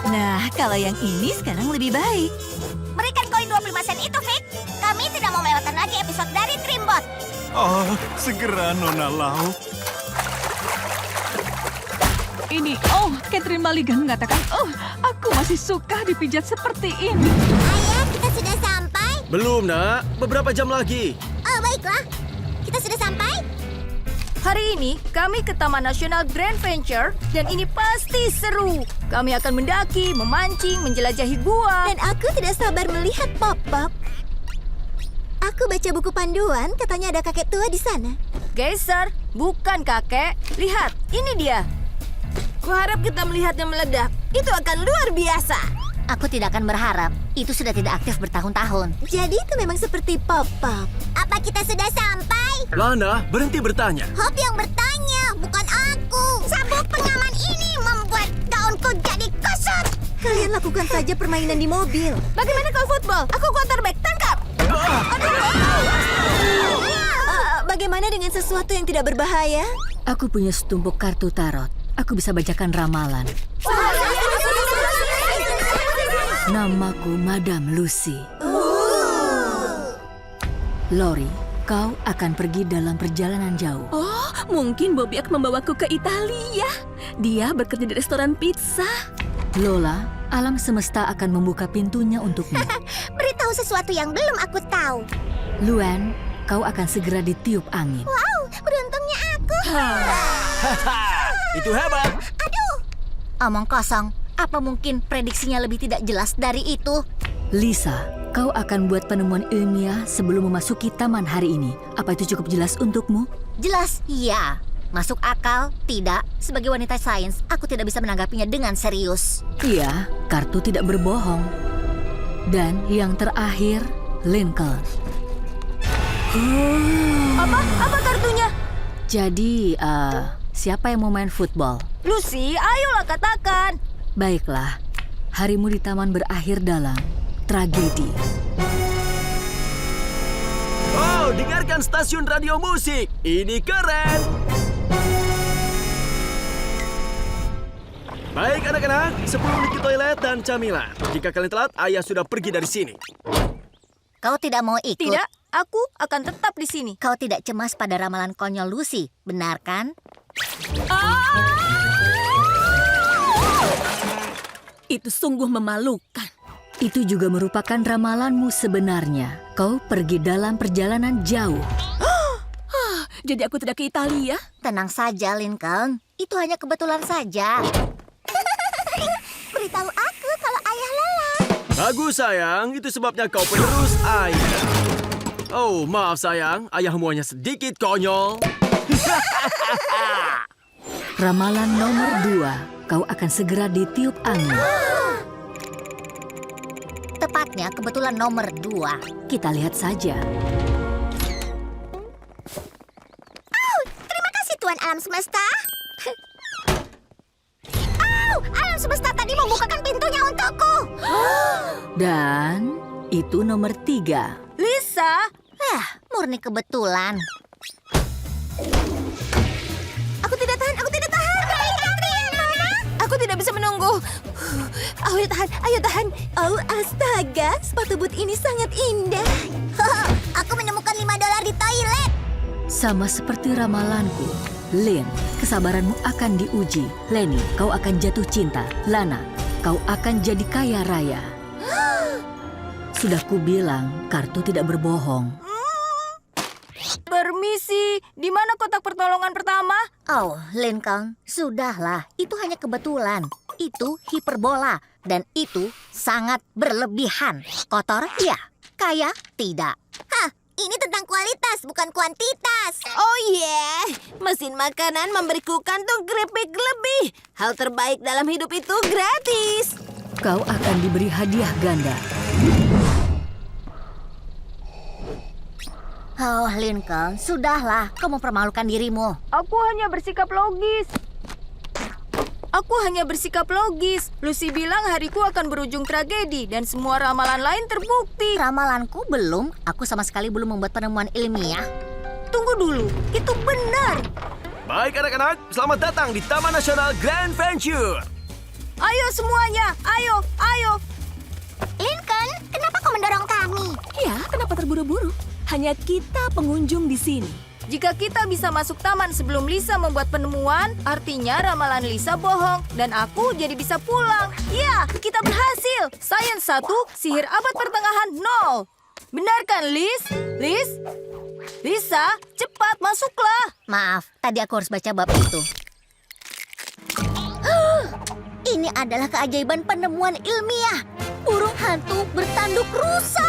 Nah, kalau yang ini sekarang lebih baik. Berikan koin 25 sen itu, Vic. Kami tidak mau melewatkan lagi episode dari Dreambot. Oh, segera Nona Lau. Ini, Catherine Mulligan mengatakan, aku masih suka dipijat seperti ini. Ayah, kita sudah sampai. Belum, Nak. Beberapa jam lagi. Oh, baiklah. Kita sudah sampai. Hari ini kami ke Taman Nasional Grand Venture dan ini pasti seru. Kami akan mendaki, memancing, menjelajahi gua. Dan aku tidak sabar melihat Pop-Pop. Aku baca buku panduan, katanya ada kakek tua di sana. Geyser, bukan kakek. Lihat, ini dia. Kuharap kita melihatnya meledak. Itu akan luar biasa. Aku tidak akan berharap. Itu sudah tidak aktif bertahun-tahun. Jadi itu memang seperti Pop-Pop. Apa kita sudah sampai? Lana, berhenti bertanya. Hop yang bertanya, bukan aku. Sabuk pengaman ini membuat gaunku jadi kusut. Kalian lakukan saja permainan di mobil. Bagaimana kau football? Aku quarterback, tangkap. Bagaimana dengan sesuatu yang tidak berbahaya? Aku punya setumpuk kartu tarot. Aku bisa bacakan ramalan. Namaku Madam Lucy. Lori, kau akan pergi dalam perjalanan jauh. Oh, mungkin Bobby akan membawaku ke Italia. Dia bekerja di restoran pizza. Lola, alam semesta akan membuka pintunya untukmu. Beritahu sesuatu yang belum aku tahu. Luan, kau akan segera ditiup angin. Wow, beruntungnya aku. Itu hebat. Omong kosong. Apa mungkin prediksinya lebih tidak jelas dari itu? Lisa, kau akan buat penemuan ilmiah sebelum memasuki taman hari ini. Apa itu cukup jelas untukmu? Jelas, iya. Masuk akal, tidak. Sebagai wanita sains, aku tidak bisa menanggapinya dengan serius. Iya, kartu tidak berbohong. Dan yang terakhir, Lincoln. Apa kartunya? Jadi, siapa yang mau main football? Lucy, ayolah katakan. Baiklah, harimu di taman berakhir dalam tragedi. Oh, dengarkan stasiun radio musik. Ini keren. Baik anak-anak, 10 menit ke toilet dan camilan. Jika kalian telat, ayah sudah pergi dari sini. Kau tidak mau ikut? Tidak, aku akan tetap di sini. Kau tidak cemas pada ramalan konyol Lucy, benar kan? Itu sungguh memalukan. Itu juga merupakan ramalanmu sebenarnya. Kau pergi dalam perjalanan jauh. Jadi aku tidak ke Italia? Tenang saja, Lincoln. Itu hanya kebetulan saja. Beritahu aku kalau ayah lelah. Bagus sayang, itu sebabnya kau penerus ayah. Oh, maaf sayang, ayahmu hanya sedikit konyol. Ramalan nomor 2. Kau akan segera ditiup angin. Tepatnya kebetulan nomor 2. Kita lihat saja. Terima kasih Tuan Alam Semesta. Alam Semesta tadi membukakan pintunya untukku. Dan itu nomor 3. Lisa, Murni kebetulan. aku tidak tahan. Aku tidak bisa menunggu. Ayo tahan. Oh, astaga. Sepatu boot ini sangat indah. Aku menemukan $5 di toilet. Sama seperti ramalanku. Lynn, kesabaranmu akan diuji. Lenny, kau akan jatuh cinta. Lana, kau akan jadi kaya raya. Sudah kubilang, kartu tidak berbohong. Permisi, di mana kotak pertolongan pertama? Oh, Lincoln, sudahlah. Itu hanya kebetulan. Itu hiperbola. Dan itu sangat berlebihan. Kotor? Ya. Kaya? Tidak. Ini tentang kualitas, bukan kuantitas. Oh yeah, mesin makanan memberiku kantung keripik lebih. Hal terbaik dalam hidup itu gratis. Kau akan diberi hadiah ganda. Oh, Lincoln, sudahlah. Kau mempermalukan dirimu. Aku hanya bersikap logis. Lucy bilang hariku akan berujung tragedi dan semua ramalan lain terbukti. Ramalanku belum. Aku sama sekali belum membuat penemuan ilmiah. Tunggu dulu, itu benar. Baik anak-anak, selamat datang di Taman Nasional Grand Venture. Ayo semuanya, ayo, ayo. Lincoln, kenapa kau mendorong kami? Ya, kenapa terburu-buru? Hanya kita pengunjung di sini. Jika kita bisa masuk taman sebelum Lisa membuat penemuan, artinya ramalan Lisa bohong dan aku jadi bisa pulang. Ya, kita berhasil. Sains 1, sihir abad pertengahan 0. Benar kan, Liz? Liz? Lisa, cepat masuklah. Maaf, tadi aku harus baca bab itu. Ini adalah keajaiban penemuan ilmiah. Burung hantu bertanduk rusa.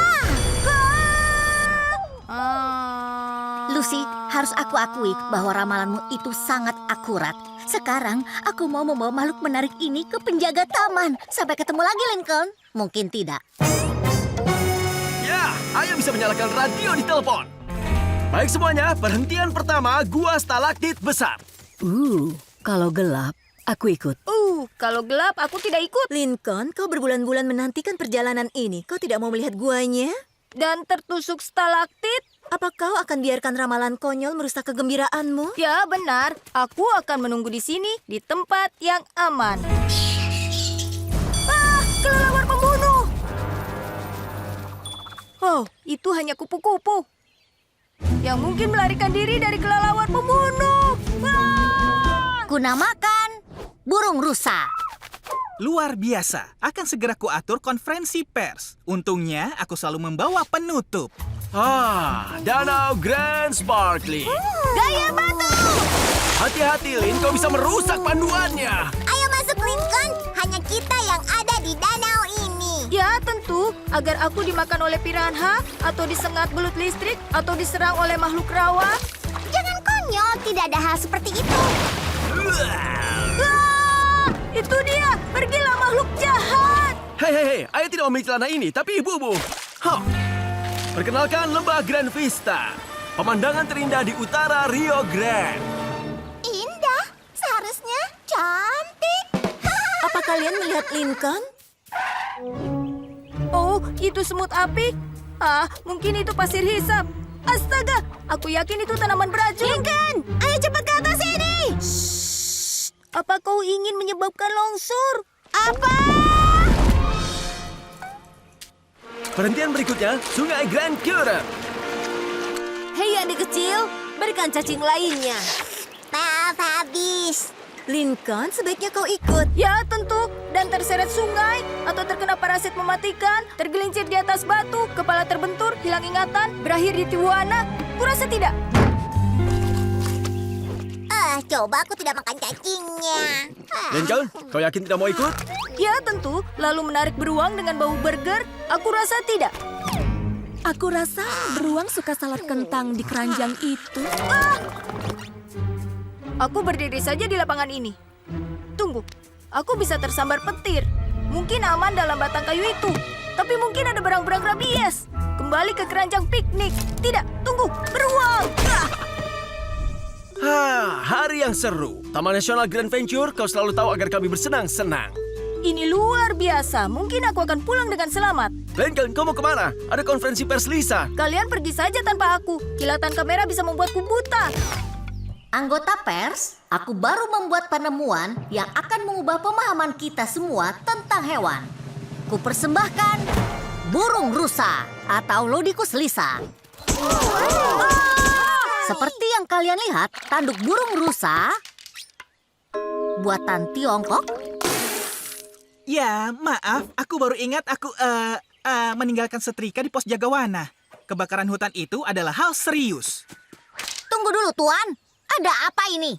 Lucy, harus aku akui bahwa ramalanmu itu sangat akurat. Sekarang, aku mau membawa makhluk menarik ini ke penjaga taman. Sampai ketemu lagi, Lincoln. Mungkin tidak. Ya, ayo bisa menyalakan radio di telepon. Baik semuanya, perhentian pertama gua stalaktit besar. Kalau gelap, aku ikut. Kalau gelap aku tidak ikut. Lincoln, kau berbulan-bulan menantikan perjalanan ini. Kau tidak mau melihat guanya? Dan tertusuk stalaktit? Apa kau akan biarkan ramalan konyol merusak kegembiraanmu? Ya, benar. Aku akan menunggu di sini, di tempat yang aman. Kelelawar pembunuh! Oh, itu hanya kupu-kupu yang mungkin melarikan diri dari kelelawar pembunuh. Kunamakan burung rusa. Luar biasa. Akan segera kuatur konferensi pers. Untungnya aku selalu membawa penutup. Danau Grand Sparkling. Gaya batu. Hati-hati, Lin, kau bisa merusak panduannya. Ayo masuk, Lincoln. Hanya kita yang ada di danau ini. Ya, tentu. Agar aku dimakan oleh piranha, atau disengat belut listrik, atau diserang oleh makhluk rawa. Jangan konyol, tidak ada hal seperti itu. Itu dia! Pergilah makhluk jahat! Hei, ayah tidak memiliki celana ini, tapi ibumu. Perkenalkan Lembah Grand Vista. Pemandangan terindah di utara Rio Grande. Indah, seharusnya cantik. Apa kalian melihat Lincoln? Oh, itu semut api? Mungkin itu pasir hisap. Astaga, aku yakin itu tanaman beracun. Lincoln, ayo cepat ke atas ini! Apa kau ingin menyebabkan longsor? Apa? Perhentian berikutnya, Sungai Grand Current. Hei adik kecil, berikan cacing lainnya. Maaf, habis. Lincoln, sebaiknya kau ikut. Ya, tentu. Dan terseret sungai, atau terkena parasit mematikan, tergelincir di atas batu, kepala terbentur, hilang ingatan, berakhir di Tijuana. Kurasa tidak? Coba aku tidak makan cacingnya. Lincoln, kau yakin tidak mau ikut? Ya, tentu. Lalu menarik beruang dengan bau burger? Aku rasa tidak. Aku rasa beruang suka salad kentang di keranjang itu. Aku berdiri saja di lapangan ini. Tunggu, aku bisa tersambar petir. Mungkin aman dalam batang kayu itu. Tapi mungkin ada berang-berang rabies. Kembali ke keranjang piknik. Tidak, tunggu, beruang! Hari yang seru. Taman Nasional Grand Venture, kau selalu tahu agar kami bersenang-senang. Ini luar biasa. Mungkin aku akan pulang dengan selamat. Lincoln, kau mau kemana? Ada konferensi pers Lisa. Kalian pergi saja tanpa aku. Kilatan kamera bisa membuatku buta. Anggota pers, aku baru membuat penemuan yang akan mengubah pemahaman kita semua tentang hewan. Kupersembahkan burung rusa atau Lodicus lisa. Seperti yang kalian lihat, tanduk burung rusa buatan Tiongkok. Ya, maaf. Aku baru ingat aku meninggalkan setrika di pos jaga wana. Kebakaran hutan itu adalah hal serius. Tunggu dulu, Tuan. Ada apa ini?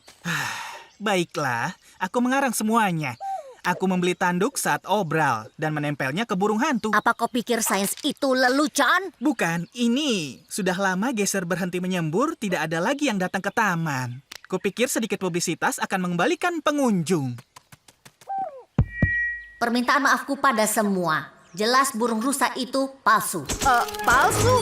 Baiklah, aku mengarang semuanya. Aku membeli tanduk saat obral dan menempelnya ke burung hantu. Apa kau pikir sains itu lelucon? Bukan, ini sudah lama geser berhenti menyembur, tidak ada lagi yang datang ke taman. Kupikir sedikit publisitas akan mengembalikan pengunjung. Permintaan maafku pada semua. Jelas burung rusa itu palsu. Palsu?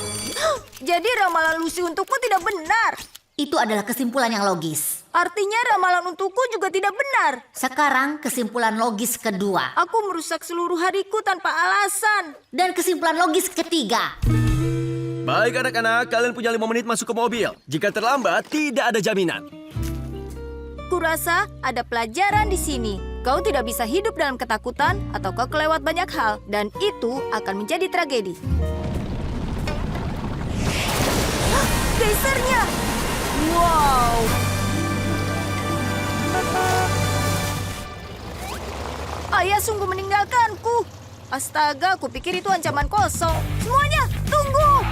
Jadi ramalan Lucy untukmu tidak benar? Itu adalah kesimpulan yang logis. Artinya ramalan untukku juga tidak benar. Sekarang kesimpulan logis kedua. Aku merusak seluruh hariku tanpa alasan. Dan kesimpulan logis ketiga. Baik anak-anak, kalian punya 5 menit masuk ke mobil. Jika terlambat, tidak ada jaminan. Kurasa ada pelajaran di sini. Kau tidak bisa hidup dalam ketakutan atau kau kelewat banyak hal. Dan itu akan menjadi tragedi. Geysernya! Wow! Ayah sungguh meninggalkanku. Astaga, aku pikir itu ancaman kosong. Semuanya, tunggu!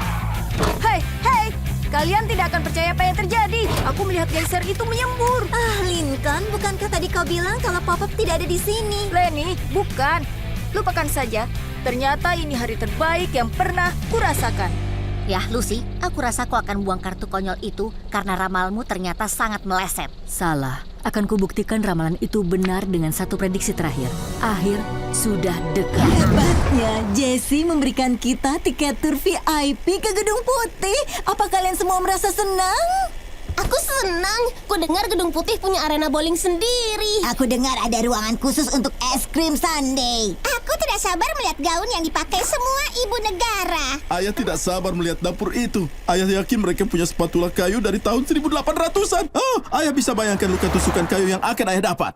Hei, hei! Kalian tidak akan percaya apa yang terjadi. Aku melihat geyser itu menyembur. Lincoln, bukankah tadi kau bilang kalau Pop-Up tidak ada di sini? Lenny, bukan. Lupakan saja. Ternyata ini hari terbaik yang pernah kurasakan. Ya, Lucy, aku rasa kau akan buang kartu konyol itu karena ramalmu ternyata sangat meleset. Salah. Akan kubuktikan ramalan itu benar dengan satu prediksi terakhir. Akhir sudah dekat. Hebatnya, Jessie memberikan kita tiket tur VIP ke Gedung Putih. Apa kalian semua merasa senang? Aku senang. Ku dengar Gedung Putih punya arena bowling sendiri. Aku dengar ada ruangan khusus untuk es krim sundae. Aku tidak sabar melihat gaun yang dipakai semua ibu negara. Ayah tidak sabar melihat dapur itu. Ayah yakin mereka punya spatula kayu dari tahun 1800-an. Oh, ayah bisa bayangkan luka tusukan kayu yang akan ayah dapat.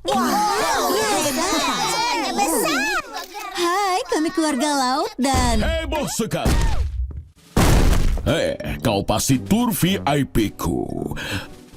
Semuanya besar. Hai, kami keluarga laut dan... Heboh sekali. Kau pasti tur VIP-ku.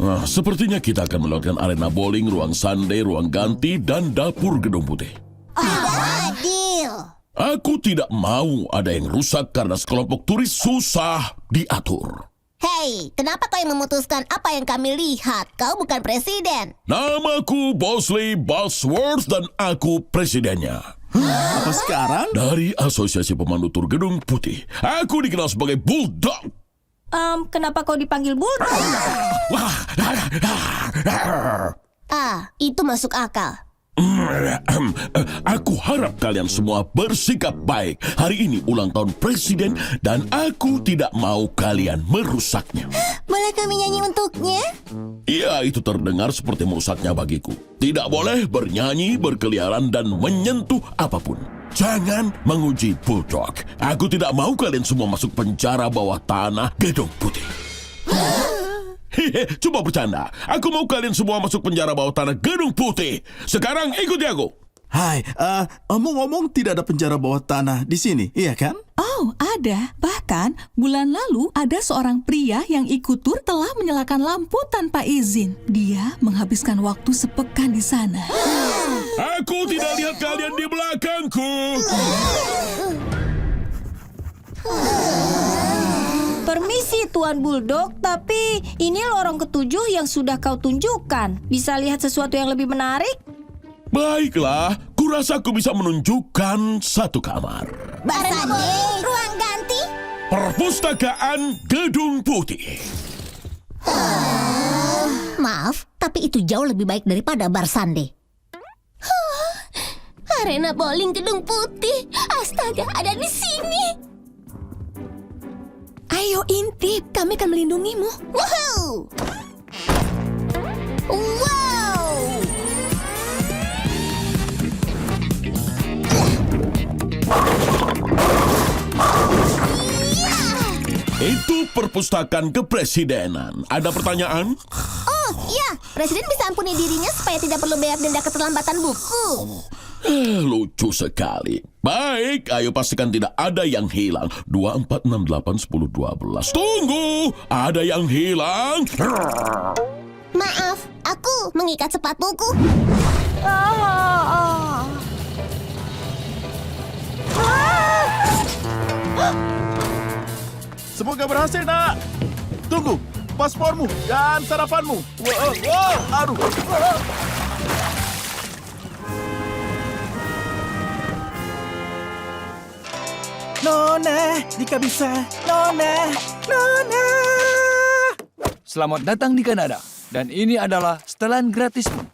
Nah, sepertinya kita akan melewatkan arena bowling, ruang sundae, ruang ganti, dan dapur Gedung Putih. Adil. Aku tidak mau ada yang rusak karena sekelompok turis susah diatur. Hei, kenapa kau yang memutuskan apa yang kami lihat? Kau bukan presiden. Namaku Bosley Bosworth dan aku presidennya. Apa sekarang? Dari Asosiasi Pemandu Tur Gedung Putih. Aku dikenal sebagai Bulldog. Kenapa kau dipanggil Bulldog? Itu masuk akal. Aku harap kalian semua bersikap baik. Hari ini ulang tahun presiden dan aku tidak mau kalian merusaknya. Boleh kami nyanyi untuknya? Ya, itu terdengar seperti merusaknya bagiku. Tidak boleh bernyanyi, berkeliaran, dan menyentuh apapun. Jangan menguji Bulldog. Aku tidak mau kalian semua masuk penjara bawah tanah Gedung Putih. Hehe, coba bercanda. Aku mau kalian semua masuk penjara bawah tanah Gedung Putih. Sekarang ikuti aku. Hai, omong-omong tidak ada penjara bawah tanah di sini, iya kan? Oh, ada. Bahkan bulan lalu ada seorang pria yang ikut tur telah menyalakan lampu tanpa izin. Dia menghabiskan waktu sepekan di sana. Aku tidak lihat kalian di belakangku. Permisi Tuan Bulldog, tapi ini lorong ketujuh yang sudah kau tunjukkan. Bisa lihat sesuatu yang lebih menarik? Baiklah, kurasa aku bisa menunjukkan satu kamar. Barsande, ruang ganti. Perpustakaan Gedung Putih. Maaf, tapi itu jauh lebih baik daripada Barsande. Arena bowling Gedung Putih. Astaga, ada di sini. Ayo intip, kami akan melindungimu. Woohoo! Wow! Itu perpustakaan kepresidenan. Ada pertanyaan? Oh, iya. Presiden bisa ampuni dirinya supaya tidak perlu bayar denda keterlambatan buku. Lucu sekali. Baik, ayo pastikan tidak ada yang hilang. 2, 4, 6, 8, 10, 12. Tunggu! Ada yang hilang? Maaf, aku mengikat sepatuku. Semoga berhasil, nak. Tunggu, paspormu dan sarapanmu. Aduh. Nona, jika bisa. Nona. Selamat datang di Kanada. Dan ini adalah setelan gratismu.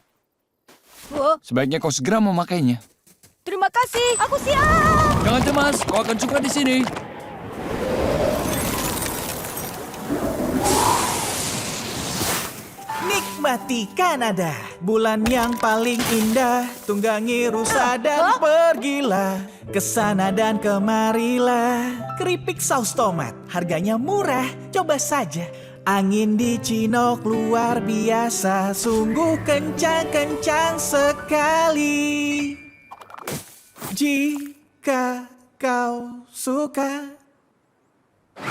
Oh, Sebaiknya kau segera memakainya. terima kasih, aku siap. Jangan cemas, kau akan suka di sini. Nikmati Kanada, bulan yang paling indah. Tunggangi rusa dan pergilah ke sana dan kemarilah. Keripik saus tomat, harganya murah. Coba saja. Angin di Cinok luar biasa, sungguh kencang-kencang sekali. Jika kau suka,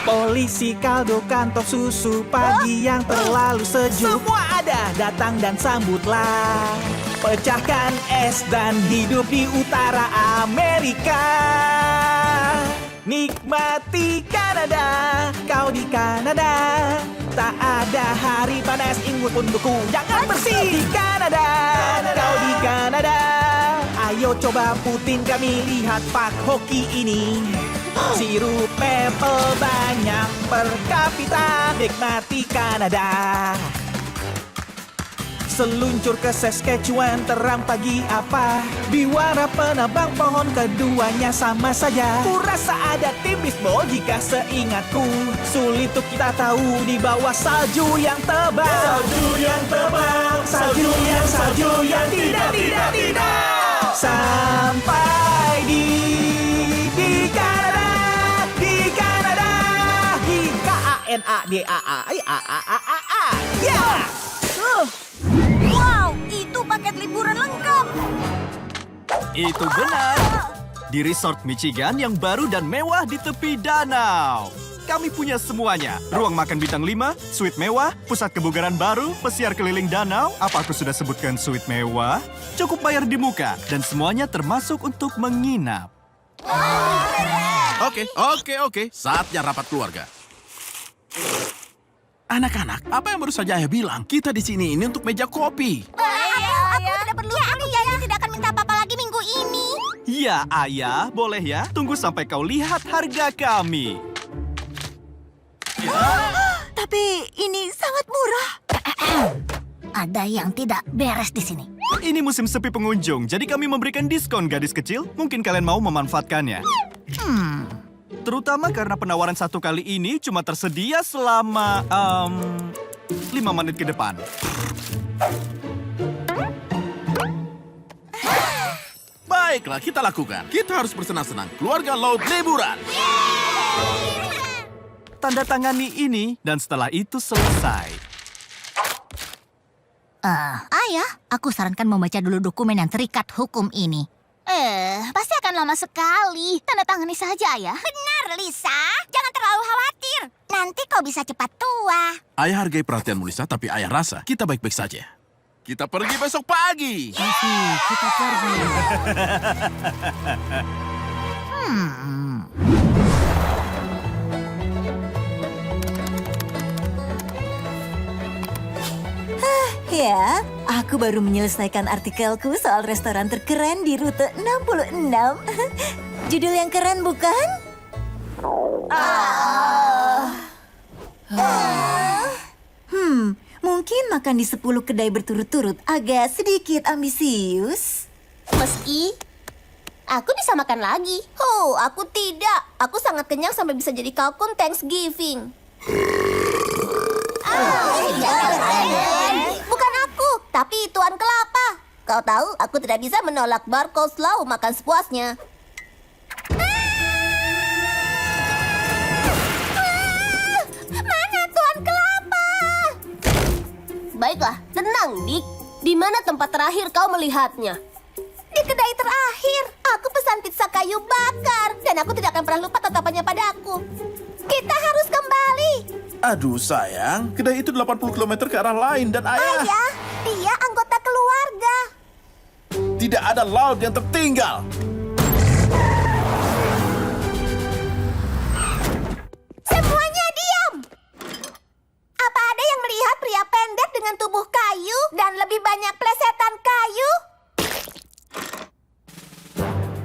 polisi kaldu kantor susu pagi yang terlalu sejuk. Semua ada, datang dan sambutlah. Pecahkan es dan hidup di utara Amerika. Nikmati Kanada, kau di Kanada. Tak ada hari panas ingut untukku. Jangan bersih di Kanada, kau di Kanada. Ayo coba Putin kami lihat pak hoki ini. Sirup maple banyak per kapita. Nikmati Kanada. Seluncur ke Saskatchewan terang pagi apa? Biwara penebang pohon keduanya sama saja. Kurasa ada tim bisbol jika seingatku. Sulit untuk kita tahu di bawah salju yang tebal. Salju yang tebal, salju yang tidak. Sampai di Kanada, di Kanada. Ya! Wow, itu paket liburan lengkap. Itu benar. Di Resort Michigan yang baru dan mewah di tepi danau. Kami punya semuanya. Ruang makan bintang 5, suite mewah, pusat kebugaran baru, pesiar keliling danau. Apa aku sudah sebutkan suite mewah? Cukup bayar di muka. Dan semuanya termasuk untuk menginap. Oke. Saatnya rapat keluarga. Anak-anak, apa yang baru saja ayah bilang? Kita di sini ini untuk meja kopi. Aku tidak perlu. Aku janji tidak akan minta apa-apa lagi minggu ini. Ya, ayah. Boleh ya? Tunggu sampai kau lihat harga kami. Tapi ini sangat murah. Ada yang tidak beres di sini. Ini musim sepi pengunjung, jadi kami memberikan diskon gadis kecil. Mungkin kalian mau memanfaatkannya. Terutama karena penawaran satu kali ini cuma tersedia selama 5 menit ke depan. Baiklah, kita lakukan. Kita harus bersenang-senang. Keluarga Laut liburan. Tanda tangani ini dan setelah itu selesai. Ayah, aku sarankan membaca dulu dokumen yang terikat hukum ini. Pasti akan lama sekali. Tanda tangani saja, Ayah. Benar, Lisa. Jangan terlalu khawatir. Nanti kau bisa cepat tua. Ayah hargai perhatianmu, Lisa, tapi ayah rasa kita baik-baik saja. Kita pergi besok pagi. Kita pergi. Ya, aku baru menyelesaikan artikelku soal restoran terkeren di rute 66. Judul yang keren, bukan? Mungkin makan di 10 kedai berturut-turut agak sedikit ambisius. Meski aku bisa makan lagi. Aku tidak. Aku sangat kenyang sampai bisa jadi kalkun Thanksgiving. Bukan aku, tapi Tuan Kelapa. Kau tahu, aku tidak bisa menolak bar coleslaw makan sepuasnya. Mana Tuan Kelapa? Baiklah, tenang, Dick. Di mana tempat terakhir kau melihatnya? Di kedai terakhir, aku pesan pizza kayu bakar. Dan aku tidak akan pernah lupa tatapannya padaku. Kita harus kembali. Aduh sayang, kedai itu 80 km ke arah lain dan ayah... Ayah, dia anggota keluarga. Tidak ada laut yang tertinggal. Semuanya diam. Apa ada yang melihat pria pendek dengan tubuh kayu dan lebih banyak plesetan kayu?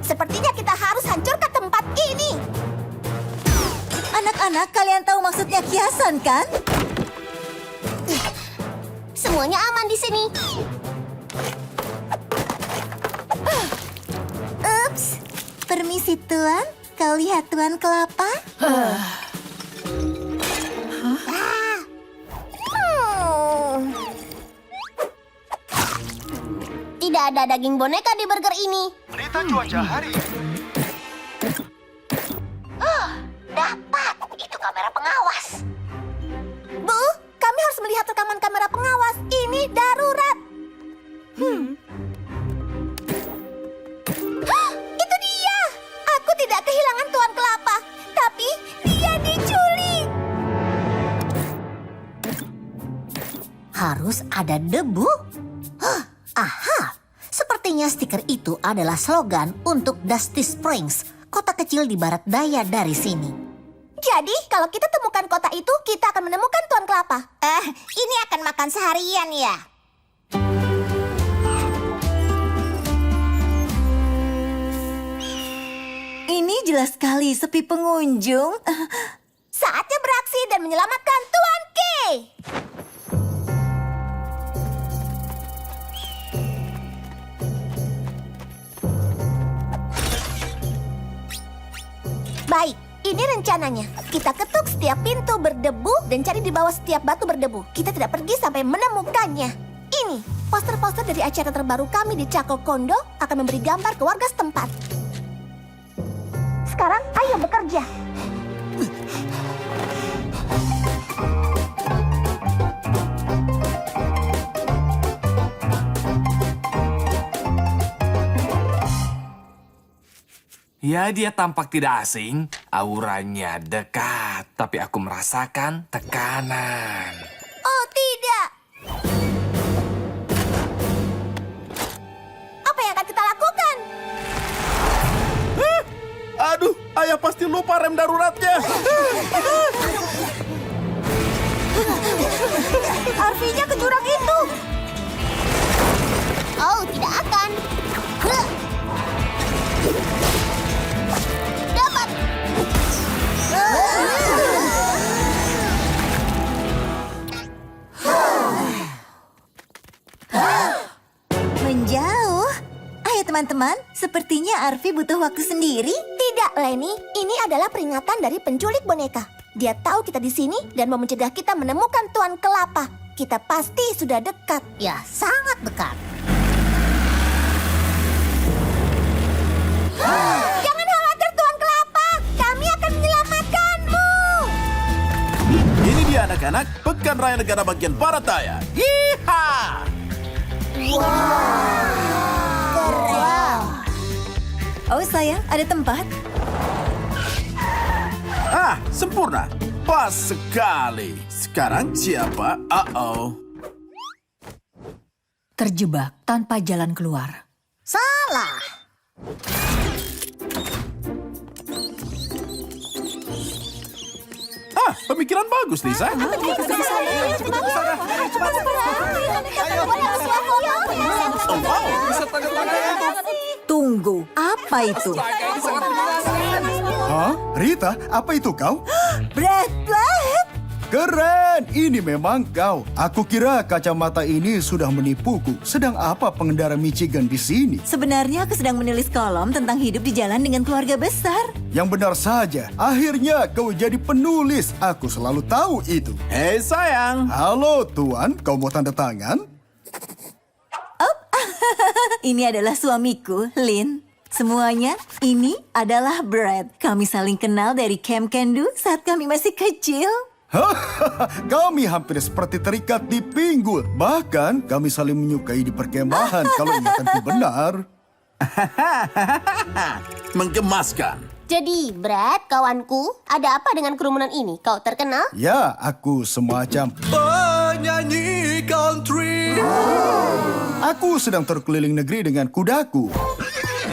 Sepertinya kita harus hancurkan tempat ini. Anak-anak, kalian tahu maksudnya kiasan, kan? Semuanya aman di sini. Ups, permisi Tuan. Kau lihat Tuan Kelapa? Tidak ada daging boneka di burger ini. Berita cuaca hari ini. Dapat. Itu kamera pengawas. Bu, ada debu? Aha, sepertinya stiker itu adalah slogan untuk Dusty Springs, kota kecil di barat daya dari sini. Jadi, kalau kita temukan kota itu, kita akan menemukan Tuan Kelapa. Ini akan makan seharian ya? Ini jelas sekali sepi pengunjung. Saatnya beraksi dan menyelamatkan Tuan K. Baik, ini rencananya. Kita ketuk setiap pintu berdebu dan cari di bawah setiap batu berdebu. Kita tidak pergi sampai menemukannya. Ini, poster-poster dari acara terbaru kami di Cako Kondo akan memberi gambar ke warga setempat. Sekarang, ayo bekerja. Ya, dia tampak tidak asing. Auranya dekat, tapi aku merasakan tekanan. Oh, tidak. Apa yang akan kita lakukan? Aduh, ayah pasti lupa rem daruratnya. Arvinya ke jurang itu. Oh, tidak akan. Dapat. Menjauh. Ayo teman-teman, sepertinya Arvi butuh waktu sendiri. Tidak, Lenny. Ini adalah peringatan dari penculik boneka. Dia tahu kita di sini dan mau mencegah kita menemukan Tuan Kelapa. Kita pasti sudah dekat. Ya, sangat dekat. Jangan khawatir, Tuan Kelapa. Kami akan menyelamatkanmu. Ini dia anak-anak, Pekan Raya Negara bagian Barat Daya. Yeeha! Oh sayang, ada tempat? Ah, sempurna. Pas sekali. Sekarang siapa? Uh-oh. Terjebak tanpa jalan keluar. Salah. Ah, pemikiran bagus, Lisa. Oh, wow. Tunggu, apa itu? Hah? Rita, apa itu kau? Brad Pitt! Keren, ini memang kau. Aku kira kacamata ini sudah menipuku. Sedang apa pengendara Michigan di sini? Sebenarnya aku sedang menulis kolom tentang hidup di jalan dengan keluarga besar. Yang benar saja, akhirnya kau jadi penulis. Aku selalu tahu itu. Hei sayang. Halo Tuan, kau mau tanda tangan? Ini adalah suamiku, Lin. Semuanya, ini adalah Brad. Kami saling kenal dari Camp Kendu saat kami masih kecil. Kami hampir seperti terikat di pinggul. Bahkan kami saling menyukai di perkemahan kalau ingatanku benar. Menggemaskan. Jadi, Brad, kawanku, ada apa dengan kerumunan ini? Kau terkenal? Ya, aku semacam Penyanyi country. Aku sedang terkeliling negeri dengan kudaku.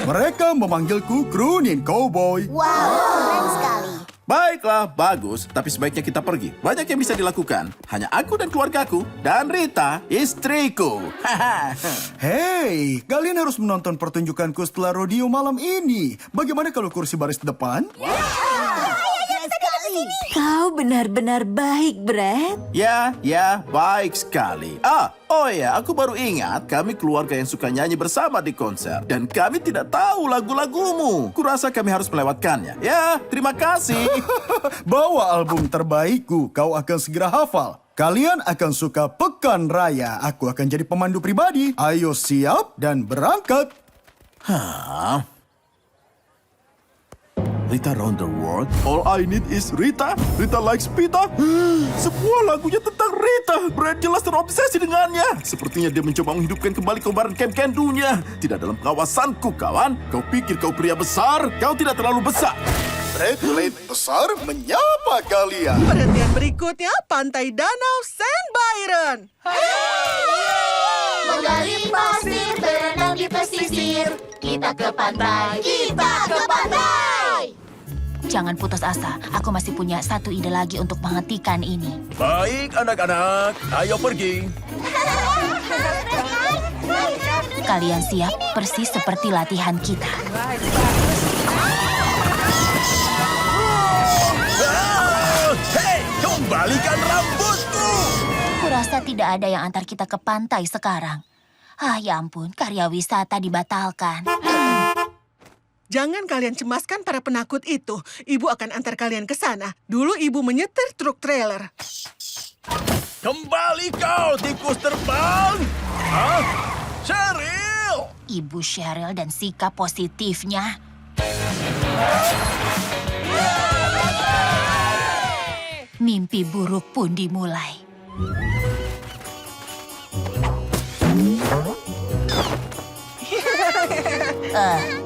Mereka memanggilku Croonin Cowboy. Wow, keren sekali. Baiklah, bagus. Tapi sebaiknya kita pergi. Banyak yang bisa dilakukan. Hanya aku dan keluargaku. Dan Rita, istriku. Hei, kalian harus menonton pertunjukanku setelah rodeo malam ini. Bagaimana kalau kursi baris depan? Kau benar-benar baik, Brad. Ya, baik sekali. Oh ya, aku baru ingat kami keluarga yang suka nyanyi bersama di konser. Dan kami tidak tahu lagu-lagumu. Kurasa kami harus melewatkannya. Ya, terima kasih. Bawa album terbaikku, kau akan segera hafal. Kalian akan suka Pekan Raya. Aku akan jadi pemandu pribadi. Ayo siap dan berangkat. Hah? Rita Round the World? All I Need is Rita? Rita Likes Pita? Semua lagunya tentang Rita. Brad jelas terobsesi dengannya. Sepertinya dia mencoba menghidupkan kembali kobaran Camp Kendu-nya. Tidak dalam pengawasanku, kawan. Kau pikir kau pria besar? Kau tidak terlalu besar. Red Plate besar menyapa kalian. Perhentian berikutnya, Pantai Danau Saint Byron. Menggali pasir, berenang di pesisir. Kita ke pantai, kita ke pantai. Jangan putus asa, aku masih punya satu ide lagi untuk menghentikan ini. Baik, anak-anak. Ayo pergi. Kalian siap persis seperti latihan kita. Hei, kembalikan rambutku! Kurasa tidak ada yang antar kita ke pantai sekarang. Ah, ya ampun, karya wisata dibatalkan. Jangan kalian cemaskan para penakut itu. Ibu akan antar kalian ke sana. Dulu ibu menyetir truk trailer. Kembali kau, tikus terbang! Hah? Cheryl! Ibu Cheryl dan sikap positifnya. Mimpi buruk pun dimulai.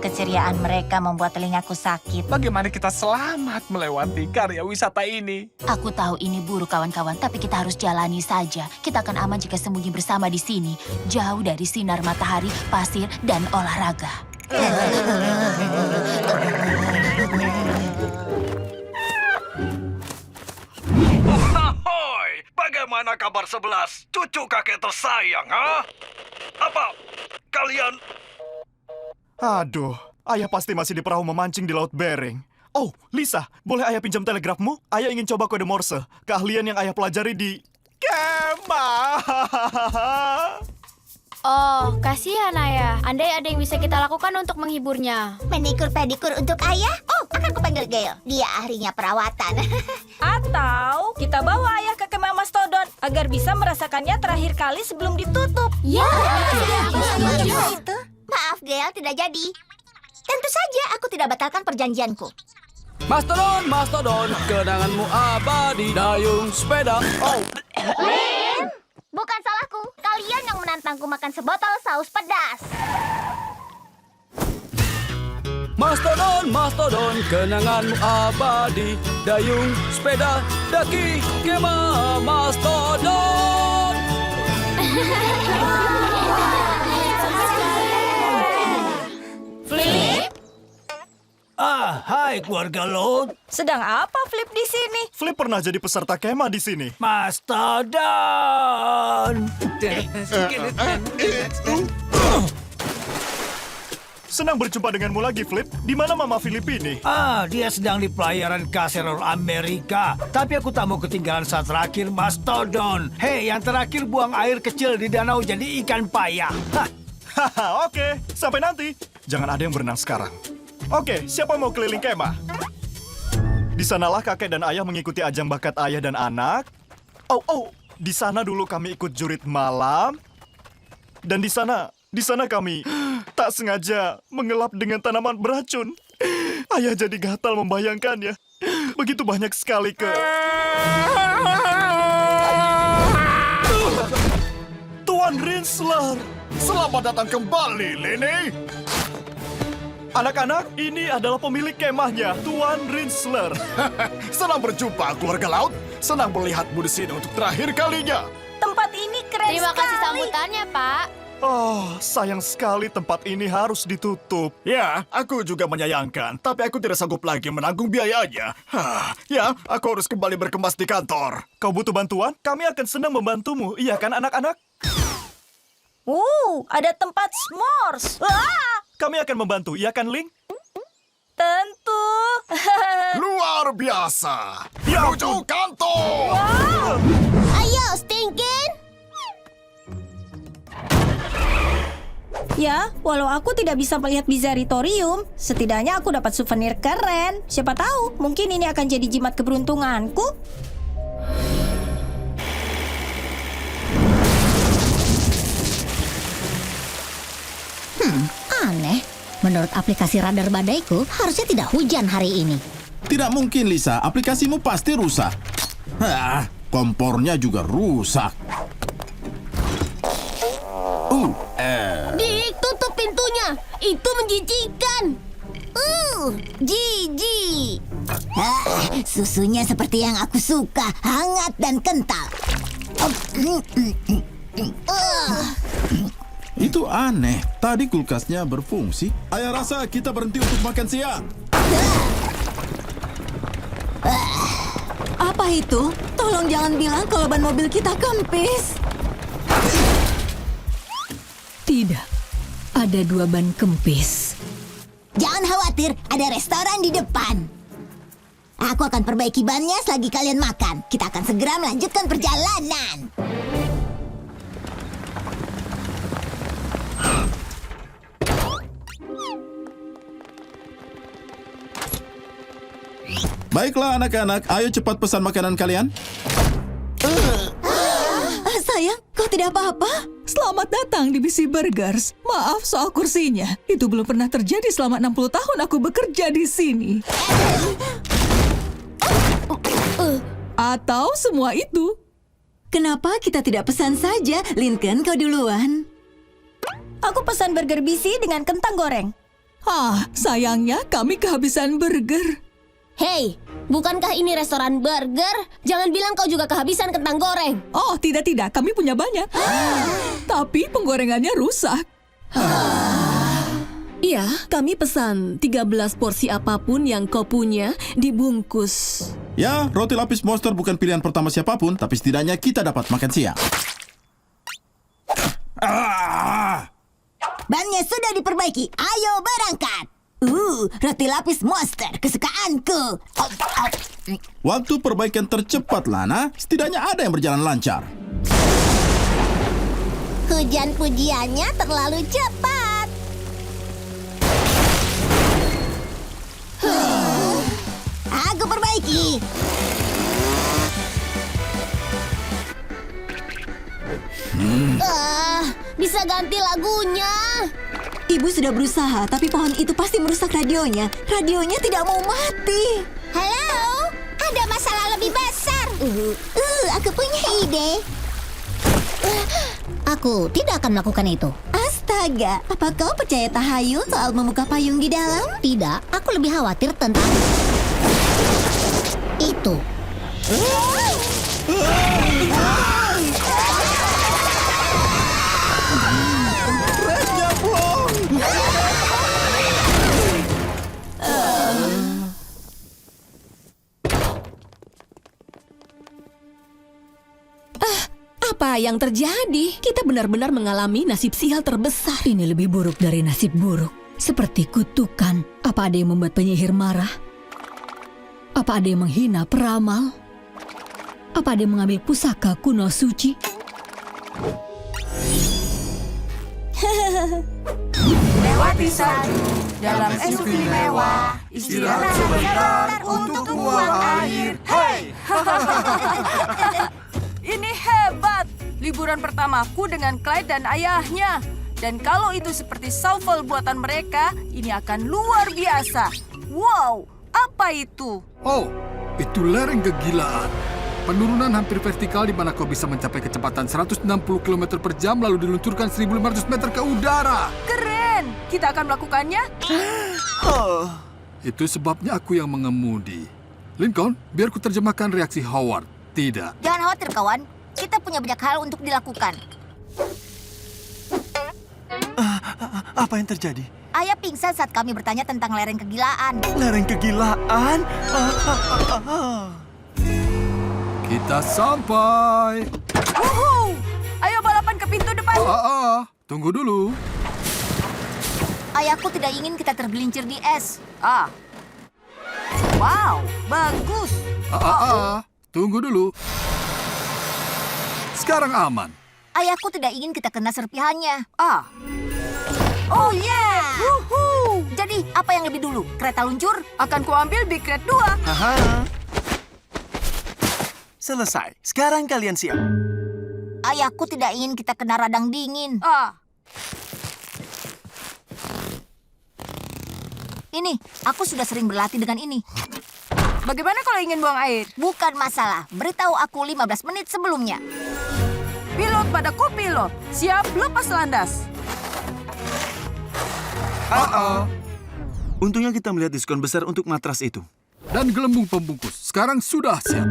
Keceriaan mereka membuat telingaku sakit. Bagaimana kita selamat melewati karya wisata ini? Aku tahu ini buruk kawan-kawan, tapi kita harus jalani saja. Kita akan aman jika sembunyi bersama di sini, jauh dari sinar matahari, pasir, dan olahraga. Ahoy! Bagaimana kabar 11? Cucu kakek tersayang, ha? Apa? Kalian... Aduh, ayah pasti masih di perahu memancing di Laut Bering. Oh, Lisa, boleh ayah pinjam telegrafmu? Ayah ingin coba kode Morse, keahlian yang ayah pelajari di kemah. Oh, kasihan ayah. Andai ada yang bisa kita lakukan untuk menghiburnya. Manikur pedikur untuk ayah? Oh, akan kupanggil Gail. Dia ahlinya perawatan. Atau kita bawa ayah ke kemah mastodon agar bisa merasakannya terakhir kali sebelum ditutup. Ya, itu. Maaf, Gail, tidak jadi. Tentu saja aku tidak batalkan perjanjianku. Mastodon, Mastodon, kenanganmu abadi, dayung sepeda. Oh, Lin, bukan salahku. Kalian yang menantangku makan sebotol saus pedas. Mastodon, Mastodon, kenanganmu abadi, dayung sepeda, daki, kemah, Mastodon. Flip? Hai keluarga Lot. Sedang apa Flip di sini? Flip pernah jadi peserta kemah di sini. Mastodon. Senang berjumpa denganmu lagi, Flip. Di mana Mama Philip ini? Dia sedang di pelayaran Kaserol Amerika. Tapi aku tak mau ketinggalan saat terakhir Mastodon. Hei, yang terakhir buang air kecil di danau jadi ikan payah. Haha, oke. Sampai nanti. Jangan ada yang berenang sekarang. Oke, siapa mau keliling kemah? Di sanalah kakek dan ayah mengikuti ajang bakat ayah dan anak. Oh, di sana dulu kami ikut jurit malam. Dan di sana kami tak sengaja mengelap dengan tanaman beracun. Ayah jadi gatal membayangkannya. Begitu banyak sekali Tuan Rinsler. Selamat datang kembali, Lenny. Anak-anak, ini adalah pemilik kemahnya, Tuan Rinsler. Senang berjumpa, keluarga laut. Senang melihatmu di sini untuk terakhir kalinya. Tempat ini keren Terima kasih sekali. sambutannya, Pak. Oh, sayang sekali tempat ini harus ditutup. Ya, aku juga menyayangkan, tapi aku tidak sanggup lagi menanggung biayanya. Ya, aku harus kembali berkemas di kantor. Kau butuh bantuan? Kami akan senang membantumu, iya kan anak-anak? Ada tempat s'mores. Kami akan membantu, iya kan, Ling? Tentu. Luar biasa. Menuju kantor. Ayo, Stinkin. Ya, walau aku tidak bisa melihat Bizarritorium, setidaknya aku dapat souvenir keren. Siapa tahu, mungkin ini akan jadi jimat keberuntunganku. Aneh. Menurut aplikasi radar badaiku, harusnya tidak hujan hari ini. Tidak mungkin, Lisa. Aplikasimu pasti rusak. Kompornya juga rusak. Dik, tutup pintunya. Itu menjijikan. Jijik. Susunya seperti yang aku suka, hangat dan kental. Itu aneh. Tadi kulkasnya berfungsi. Ayah rasa kita berhenti untuk makan siang. Apa itu? Tolong jangan bilang kalau ban mobil kita kempis. Tidak, ada 2 ban kempis. Jangan khawatir, ada restoran di depan. Aku akan perbaiki bannya selagi kalian makan. Kita akan segera melanjutkan perjalanan. Baiklah anak-anak, ayo cepat pesan makanan kalian. Sayang, kau tidak apa-apa? Selamat datang di BC Burgers. Maaf soal kursinya. Itu belum pernah terjadi selama 60 tahun aku bekerja di sini. Atau semua itu. Kenapa kita tidak pesan saja? Lincoln, kau duluan. Aku pesan burger BC dengan kentang goreng. Sayangnya kami kehabisan burger. Hei, bukankah ini restoran burger? Jangan bilang kau juga kehabisan kentang goreng. Oh, tidak. Kami punya banyak. Tapi penggorengannya rusak. Iya, kami pesan 13 porsi apapun yang kau punya dibungkus. Ya, roti lapis monster bukan pilihan pertama siapapun, tapi setidaknya kita dapat makan siang. Bannya sudah diperbaiki. Ayo berangkat. Roti lapis monster kesukaanku. Waktu perbaikan tercepat, Lana. Setidaknya ada yang berjalan lancar. Hujan pujiannya terlalu cepat. Aku perbaiki. Bisa ganti lagunya. Ibu sudah berusaha, tapi pohon itu pasti merusak radionya. Radionya tidak mau mati. Halo, ada masalah lebih besar. Aku punya ide. Aku tidak akan melakukan itu. Astaga, apa kau percaya tahayul soal membuka payung di dalam? Tidak, aku lebih khawatir tentang itu. Apa yang terjadi? Kita benar-benar mengalami nasib sial terbesar. Ini lebih buruk dari nasib buruk. Seperti kutukan. Apa ada yang membuat penyihir marah? Apa ada yang menghina peramal? Apa ada yang mengambil pusaka kuno suci? Lewati salju dalam SUV mewah. Istirahat sebentar untuk buang air. Hei! Ini hebat. Liburan pertamaku dengan Clyde dan ayahnya. Dan kalau itu seperti shovel buatan mereka, ini akan luar biasa. Wow, apa itu? Oh, itu lereng kegilaan. Penurunan hampir vertikal di mana kau bisa mencapai kecepatan 160 km per jam lalu diluncurkan 1.500 meter ke udara. Keren! Kita akan melakukannya? Itu sebabnya aku yang mengemudi. Lincoln, biar ku terjemahkan reaksi Howard. Tidak. Jangan khawatir, kawan. Kita punya banyak hal untuk dilakukan. Apa yang terjadi? Ayah pingsan saat kami bertanya tentang lereng kegilaan. Lereng kegilaan? Kita sampai. Wuhu! Ayo balapan ke pintu depan. Tunggu dulu. Ayahku tidak ingin kita tergelincir di es. Wow, bagus. Tunggu dulu. Sekarang aman. Ayahku tidak ingin kita kena serpihannya. Oh yeah! Wuhu! Jadi, apa yang lebih dulu? Kereta luncur? Akan kuambil Big Red 2. Selesai. Sekarang kalian siap. Ayahku tidak ingin kita kena radang dingin. Ini, aku sudah sering berlatih dengan ini. Bagaimana kalau ingin buang air? Bukan masalah. Beritahu aku 15 menit sebelumnya. Pilot pada kopilot. Siap lepas landas. Untungnya kita melihat diskon besar untuk matras itu. dan gelembung pembungkus sekarang sudah siap.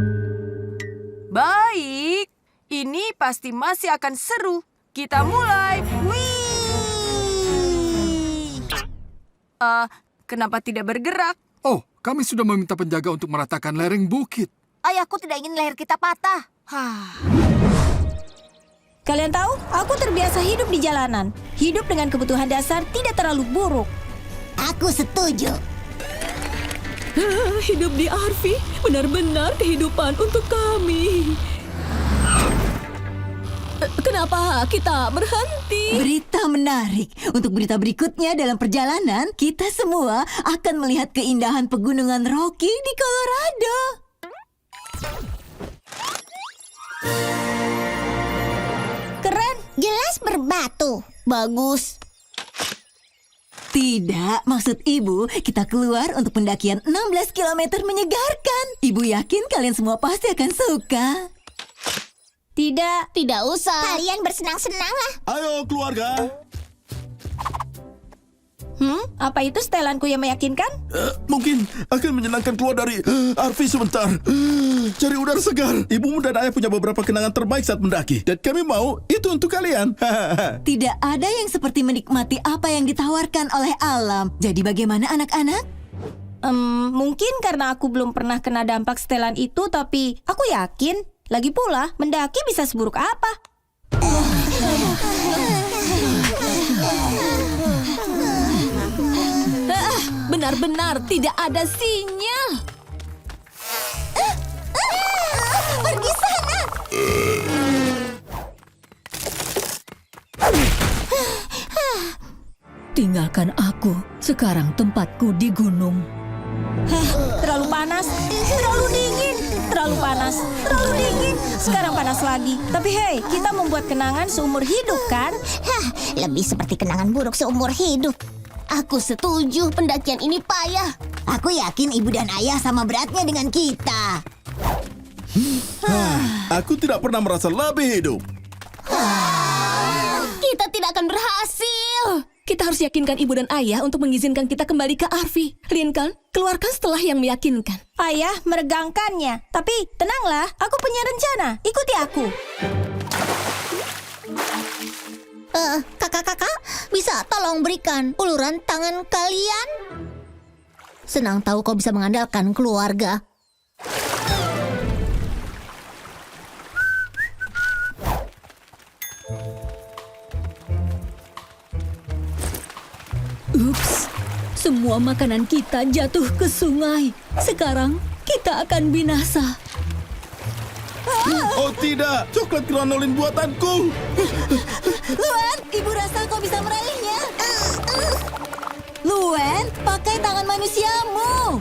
Baik, ini pasti masih akan seru. Kita mulai. Wih! Kenapa tidak bergerak? Oh, kami sudah meminta penjaga untuk meratakan lereng bukit. Ayahku tidak ingin leher kita patah. Kalian tahu, aku terbiasa hidup di jalanan. Hidup dengan kebutuhan dasar tidak terlalu buruk. Aku setuju. Hidup di RV benar-benar kehidupan untuk kami. Kenapa kita berhenti? Berita menarik. Untuk berita berikutnya dalam perjalanan, kita semua akan melihat keindahan pegunungan Rocky di Colorado. Keren. Jelas berbatu. Bagus. Tidak, maksud ibu, kita keluar untuk pendakian 16 km menyegarkan. Ibu yakin kalian semua pasti akan suka. Tidak usah. Kalian bersenang-senanglah. Ayo keluarga. Apa itu setelanku yang meyakinkan? Mungkin akan menyenangkan keluar dari RV sebentar. Cari udara segar. Ibumu dan ayah punya beberapa kenangan terbaik saat mendaki. Dan kami mau itu untuk kalian. Tidak ada yang seperti menikmati apa yang ditawarkan oleh alam. Jadi bagaimana anak-anak? Mungkin karena aku belum pernah kena dampak setelan itu, tapi aku yakin. Lagi pula, mendaki bisa seburuk apa? Benar-benar tidak ada sinyal. Pergi sana. Tinggalkan aku. Sekarang tempatku di gunung. Terlalu panas, terlalu dingin, terlalu panas, terlalu dingin. Sekarang panas lagi. Tapi hei, kita membuat kenangan seumur hidup kan? Lebih seperti kenangan buruk seumur hidup. Aku setuju pendakian ini payah. Aku yakin ibu dan ayah sama beratnya dengan kita. Aku tidak pernah merasa lebih hidup. Kita tidak akan berhasil. Kita harus yakinkan ibu dan ayah untuk mengizinkan kita kembali ke RV. Lincoln, keluarkan setelah yang meyakinkan. Ayah meregangkannya. Tapi tenanglah, aku punya rencana. Ikuti aku. Kakak-kakak, bisa tolong berikan uluran tangan kalian? Senang tahu kau bisa mengandalkan keluarga. Ups, semua makanan kita jatuh ke sungai. Sekarang kita akan binasa. Oh tidak, coklat granulin buatanku. Luan, ibu rasa kau bisa meraihnya. Luan, pakai tangan manusiamu.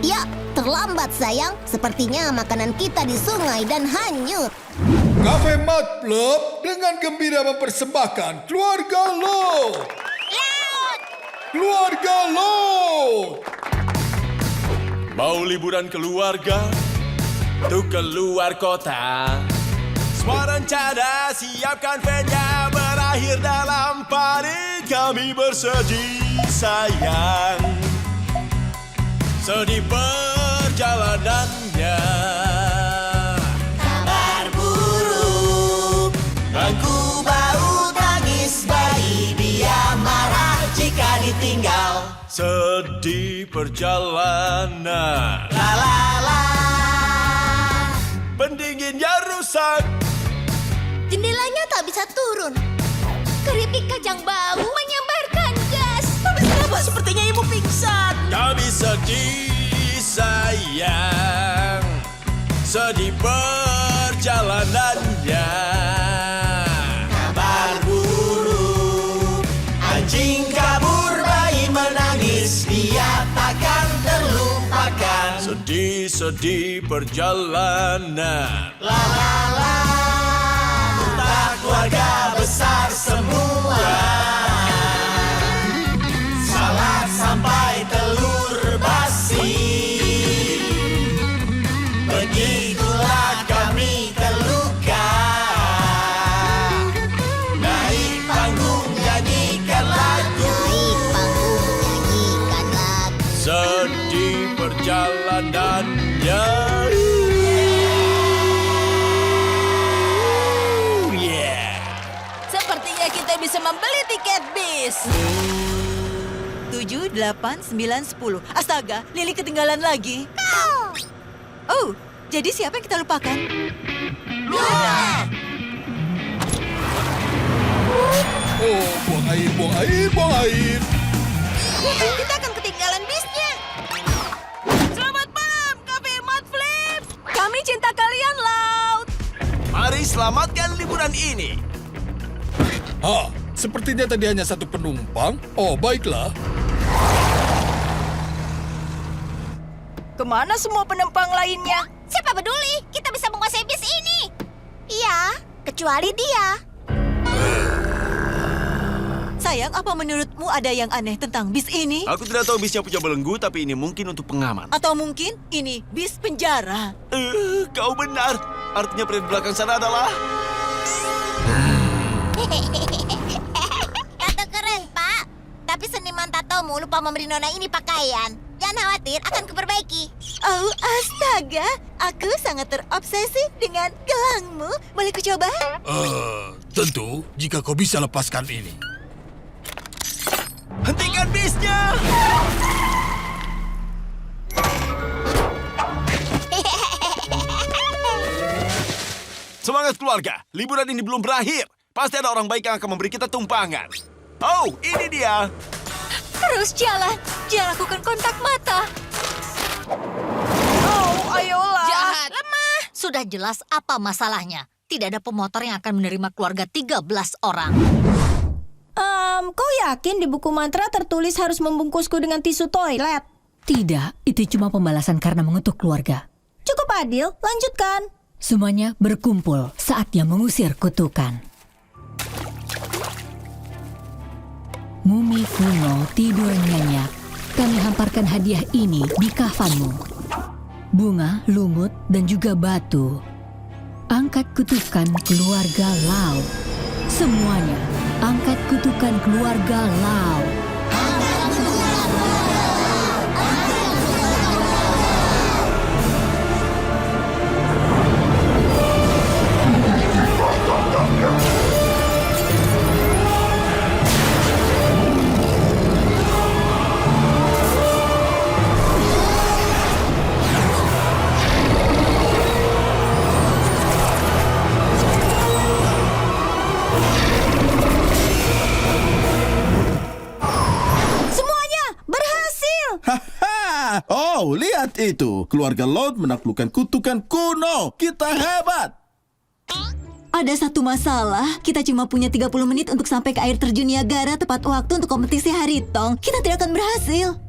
Ya, terlambat sayang. Sepertinya makanan kita di sungai dan hanyut. Cafe Mudblob dengan gembira mempersembahkan Keluarga Lo. Keluarga Lo. Mau liburan keluarga? Tuh keluar kota. Semua rencana siapkan van-nya. Berakhir dalam panik. Kami bersedih sayang. Sedih perjalanannya. Kabar buruk. Bangku bau tangis bayi. Dia marah jika ditinggal. Sedih perjalanan. La la la. Pendinginnya rusak. Jendelanya tak bisa turun. Keripik kacang bau menyambarkan gas. Tapi kenapa sepertinya ibu pingsan? Kami sedih sayang. Sedih perjalanannya. Kabar buruk. Anjing kabur, bayi menangis. Dia takkan terlupakan. Sedih-sedih perjalanan. La la la. Entah keluarga besar semua. Salad sampai telur basi. Begitulah kami terluka. Naik panggung nyanyikan lagu. Naik panggung nyanyikan lagu. makanannya. Sepertinya kita bisa membeli tiket bis. 7, 8, 9, 10. Astaga, Lili ketinggalan lagi. Oh, jadi siapa yang kita lupakan? Oh, buang air, buang air, buang air. Kita akan ketinggalan bisnya. Selamat malam, Cafe Mudflip. Kami cinta kalian, Laut. Mari selamatkan liburan ini. Sepertinya tadi hanya satu penumpang. Oh, baiklah. Kemana semua penumpang lainnya? Siapa peduli? Kita bisa menguasai bis ini. Iya, kecuali dia. Sayang, apa menurutmu ada yang aneh tentang bis ini? Aku tidak tahu bisnya punya belenggu, tapi ini mungkin untuk pengaman. Atau mungkin ini bis penjara. Kau benar. Artinya pria di belakang sana adalah... Tato keren, Pak. Tapi seniman tatomu lupa memberi nona ini pakaian. Jangan khawatir, akan kuperbaiki. Oh, astaga. Aku sangat terobsesi dengan gelangmu. Boleh kucoba? Tentu, jika kau bisa lepaskan ini. Hentikan bisnya! Semangat keluarga, liburan ini belum berakhir. Pasti ada orang baik yang akan memberi kita tumpangan. Oh, ini dia. Terus jalan. Jangan lakukan kontak mata. Oh, ayolah. Jahat. Lemah. Sudah jelas apa masalahnya. Tidak ada pemotor yang akan menerima keluarga 13 orang. Kau yakin di buku mantra tertulis harus membungkusku dengan tisu toilet? Tidak, itu cuma pembalasan karena mengutuk keluarga. Cukup adil, lanjutkan. Semuanya berkumpul, saatnya mengusir kutukan. Mumi kuno tidur nyenyak. Kami hamparkan hadiah ini di kafanmu. Bunga, lumut, dan juga batu. Angkat kutukan keluarga Lau. Semuanya, angkat kutukan keluarga Lau. Oh, lihat itu. Keluarga Laut menaklukkan kutukan kuno. Kita hebat. Ada satu masalah. Kita cuma punya 30 menit untuk sampai ke air terjun Niagara tepat waktu untuk kompetisi Haritong. Kita tidak akan berhasil.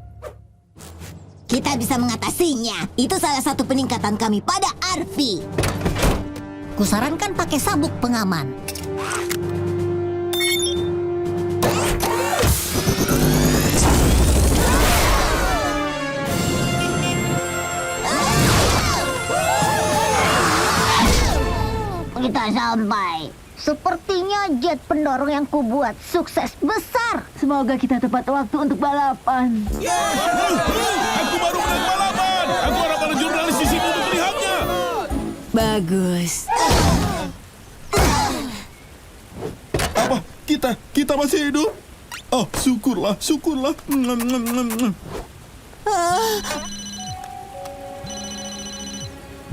Kita bisa mengatasinya. Itu salah satu peningkatan kami pada Arfi. Kusarankan pakai sabuk pengaman. Kita sampai. Sepertinya jet pendorong yang kubuat sukses besar. Semoga kita tepat waktu untuk balapan. Aku baru menang balapan. Aku harap ada jurnalis di sini untuk melihatnya. Bagus. Apa? Kita masih hidup? Oh, syukurlah, syukurlah.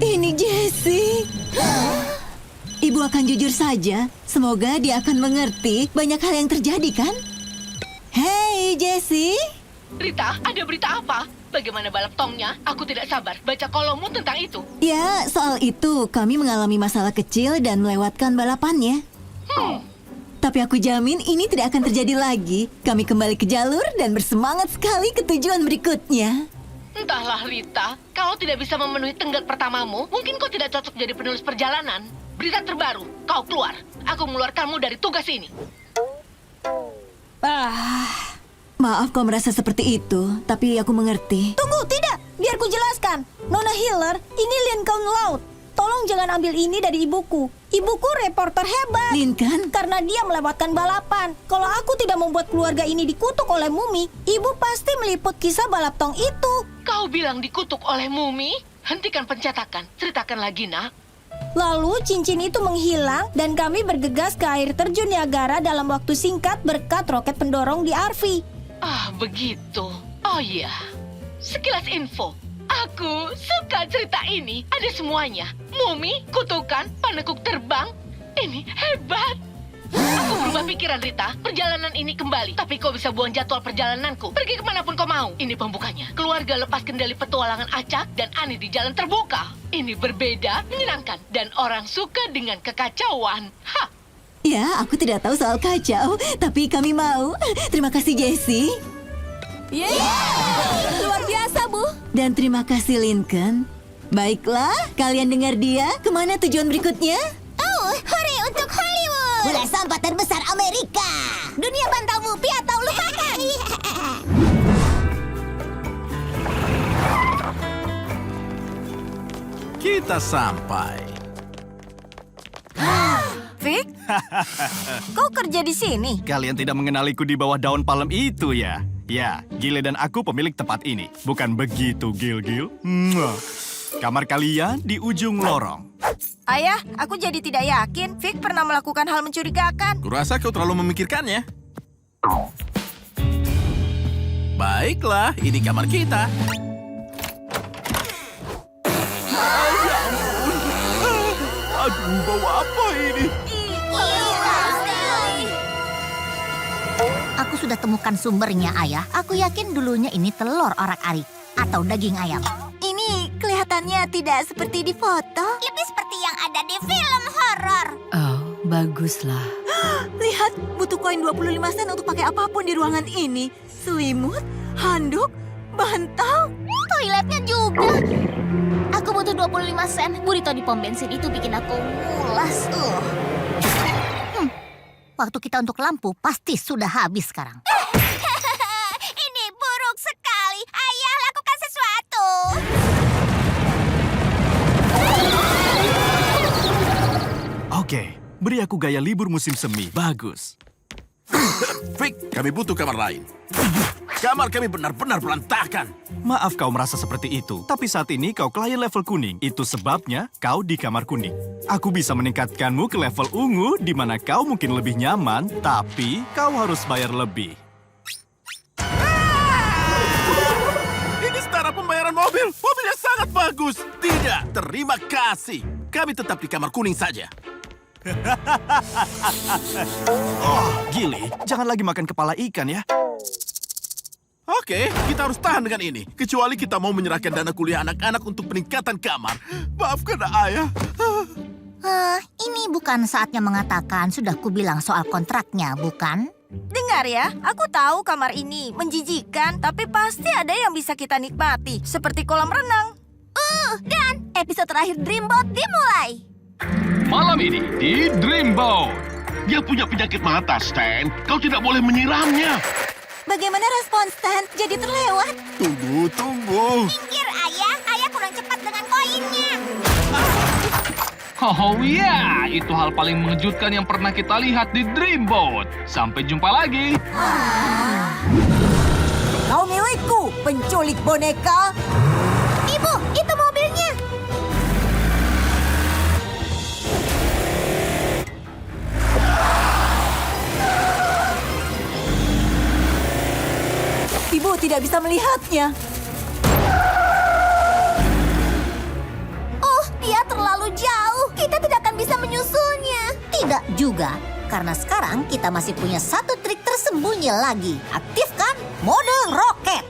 Ini Jessie. Ibu akan jujur saja. Semoga dia akan mengerti banyak hal yang terjadi, kan? Hey, Jessie. Rita, ada berita apa? Bagaimana balap tongnya? Aku tidak sabar baca kolommu tentang itu. Ya, soal itu kami mengalami masalah kecil dan melewatkan balapannya. Tapi aku jamin ini tidak akan terjadi lagi. Kami kembali ke jalur dan bersemangat sekali ke tujuan berikutnya. Entahlah, Rita. Kalau tidak bisa memenuhi tenggat pertamamu, mungkin kau tidak cocok jadi penulis perjalanan. Berita terbaru, kau keluar. Aku mengeluarkanmu dari tugas ini. Maaf kau merasa seperti itu, tapi aku mengerti. Tunggu, tidak. Biar ku jelaskan. Nona Hiller, ini Lincoln Laut. Tolong jangan ambil ini dari ibuku. Ibuku reporter hebat. Lincoln? Karena dia melewatkan balapan. Kalau aku tidak membuat keluarga ini dikutuk oleh Mumi, ibu pasti meliput kisah balap tong itu. Kau bilang dikutuk oleh Mumi? Hentikan pencetakan. Ceritakan lagi, nak. Lalu cincin itu menghilang dan kami bergegas ke air terjun Niagara dalam waktu singkat berkat roket pendorong di RV. Ah, begitu. Oh iya. Sekilas info. Aku suka cerita ini. Ada semuanya. Mumi, kutukan, panekuk terbang. Ini hebat. Aku berubah pikiran, Rita. Perjalanan ini kembali. Tapi kau bisa buang jadwal perjalananku. Pergi kemanapun kau mau. Ini pembukanya. Keluarga lepas kendali petualangan acak dan Ani di jalan terbuka. Ini berbeda, menyenangkan. Dan orang suka dengan kekacauan. Ha! Ya, aku tidak tahu soal kacau, tapi kami mau. Terima kasih, Jessie. Luar biasa, Bu. Dan terima kasih, Lincoln. Baiklah, kalian dengar dia. Kemana tujuan berikutnya? Oh, hore untuk Hollywood. Bola sampah terbesar Amerika. Dunia bantal Whoopi atau lupakan. Kita sampai. Vic, kau kerja di sini? Kalian tidak mengenaliku di bawah daun palem itu ya? Ya, Gile dan aku pemilik tempat ini. Bukan begitu, Gil-Gil? Mwah. Kamar kalian di ujung lorong. Ayah, aku jadi tidak yakin Vic pernah melakukan hal mencurigakan. Kurasa kau terlalu memikirkannya. Baiklah, ini kamar kita. Aduh, bau apa ini? Aku sudah temukan sumbernya, Ayah. Aku yakin dulunya ini telur orak-arik atau daging ayam. Ini kelihatannya tidak seperti di foto. Lebih seperti yang ada di film horor. Oh, baguslah. Lihat, butuh koin 25 sen untuk pakai apapun di ruangan ini. Selimut, handuk, bantal. Toiletnya juga. Aku butuh 25 sen. Burrito di pom bensin itu bikin aku mulas. Waktu kita untuk lampu pasti sudah habis sekarang. Ini buruk sekali. Ayah, lakukan sesuatu. Oke, beri aku gaya libur musim semi. Bagus. Vic, kami butuh kamar lain. Kamar kami benar-benar berantakan. Maaf kau merasa seperti itu, tapi saat ini kau klien level kuning. Itu sebabnya kau di kamar kuning. Aku bisa meningkatkanmu ke level ungu, di mana kau mungkin lebih nyaman, tapi kau harus bayar lebih. Ini setara pembayaran mobil. Mobilnya sangat bagus. Tidak, terima kasih. Kami tetap di kamar kuning saja. Oh, Gili, jangan lagi makan kepala ikan ya. Oke, kita harus tahan dengan ini. Kecuali kita mau menyerahkan dana kuliah anak-anak untuk peningkatan kamar. Maafkan ayah. Ini bukan saatnya mengatakan sudah kubilang soal kontraknya, bukan? Dengar ya, aku tahu kamar ini menjijikan, tapi pasti ada yang bisa kita nikmati, seperti kolam renang. Dan episode terakhir Dreamboat dimulai. Malam ini di Dreamboat. Dia punya penyakit mata, Stan. Kau tidak boleh menyiramnya. Bagaimana respon Stan? Jadi terlewat. Tunggu. Minggir, Ayah. Ayah kurang cepat dengan koinnya. Oh iya, itu hal paling mengejutkan yang pernah kita lihat di Dreamboat. Sampai jumpa lagi. Kau milikku, penculik boneka. Ibu, itu mobilnya. Ibu tidak bisa melihatnya. Oh, dia terlalu jauh. Kita tidak akan bisa menyusulnya. Tidak juga, karena sekarang kita masih punya satu trik tersembunyi lagi. Aktifkan mode roket.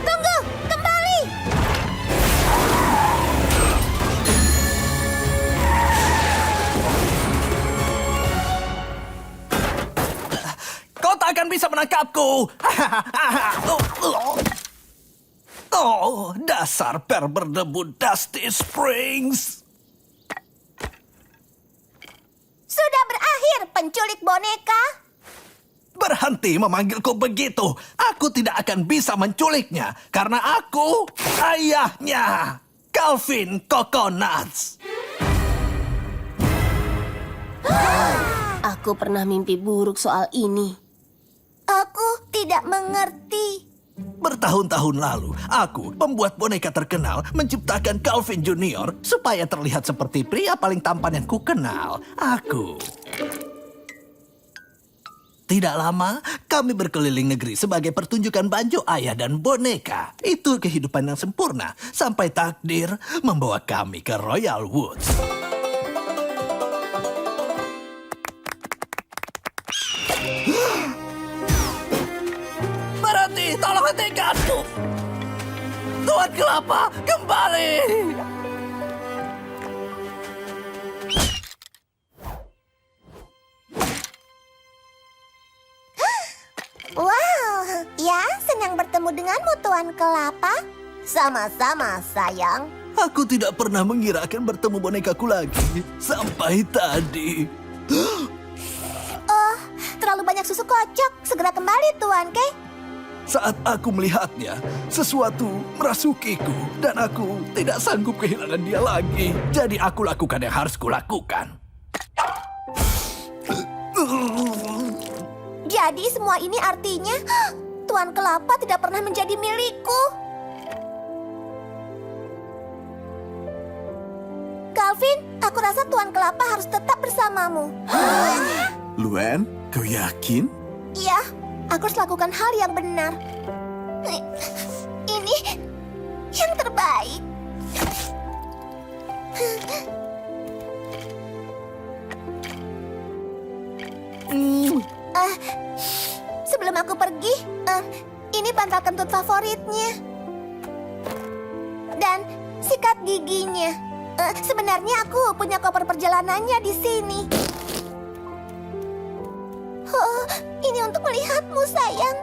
Tunggu, kembali. Kau tak akan bisa menangkapku. Oh, dasar per berdebu Dusty Springs. Sudah berakhir, penculik boneka. Berhenti memanggilku begitu. Aku tidak akan bisa menculiknya karena aku ayahnya, Calvin Coconuts. Aku pernah mimpi buruk soal ini. Aku tidak mengerti. Bertahun-tahun lalu, aku, pembuat boneka terkenal, menciptakan Calvin Junior supaya terlihat seperti pria paling tampan yang kukenal. Aku. Tidak lama, kami berkeliling negeri sebagai pertunjukan banjo ayah dan boneka. Itu kehidupan yang sempurna, sampai takdir membawa kami ke Royal Woods. Berhenti, tolong hentikanku! Tuan Kelapa, kembali! Wow, ya senang bertemu denganmu Tuan Kelapa. Sama-sama sayang. Aku tidak pernah mengira akan bertemu bonekaku lagi. Sampai tadi. Oh, terlalu banyak susu kocok. Segera kembali Tuan Kay. Saat aku melihatnya, sesuatu merasukiku. Dan aku tidak sanggup kehilangan dia lagi. Jadi aku lakukan yang harus kulakukan. Jadi semua ini artinya Tuan Kelapa tidak pernah menjadi milikku. Calvin, aku rasa Tuan Kelapa harus tetap bersamamu. Luen, kau yakin? Iya, aku harus lakukan hal yang benar. Ini yang terbaik. Sebelum aku pergi, ini bantal kentut favoritnya. Dan sikat giginya. Sebenarnya aku punya koper perjalanannya di sini. Oh, ini untuk melihatmu, sayang.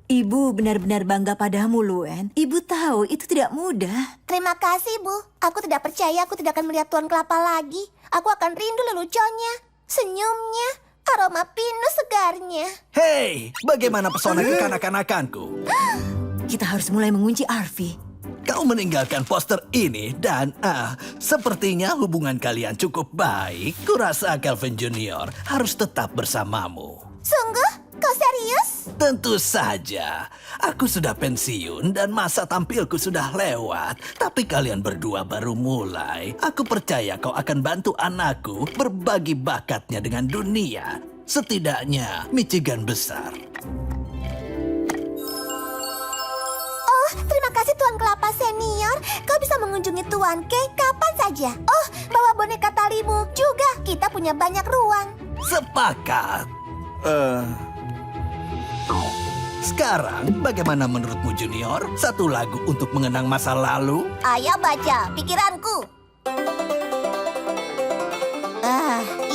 Ibu benar-benar bangga padamu, Luen. Ibu tahu itu tidak mudah. Terima kasih, Bu. Aku tidak percaya aku tidak akan melihat Tuan Kelapa lagi. Aku akan rindu leluconnya, senyumnya, aroma pinus segarnya. Hei, bagaimana pesona kekanak-kanakanku? Kita harus mulai mengunci Arfi. Kau meninggalkan poster ini dan sepertinya hubungan kalian cukup baik. Kurasa Calvin Junior harus tetap bersamamu. Sungguh? Kau serius? Tentu saja. Aku sudah pensiun dan masa tampilku sudah lewat. Tapi kalian berdua baru mulai. Aku percaya kau akan bantu anakku berbagi bakatnya dengan dunia. Setidaknya Michigan besar. Oh, terima kasih Tuan Kelapa Senior. Kau bisa mengunjungi Tuan Kay kapan saja. Oh, bawa boneka talimu juga. Kita punya banyak ruang. Sepakat. Sekarang, bagaimana menurutmu Junior? Satu lagu untuk mengenang masa lalu? Ayo baca pikiranku.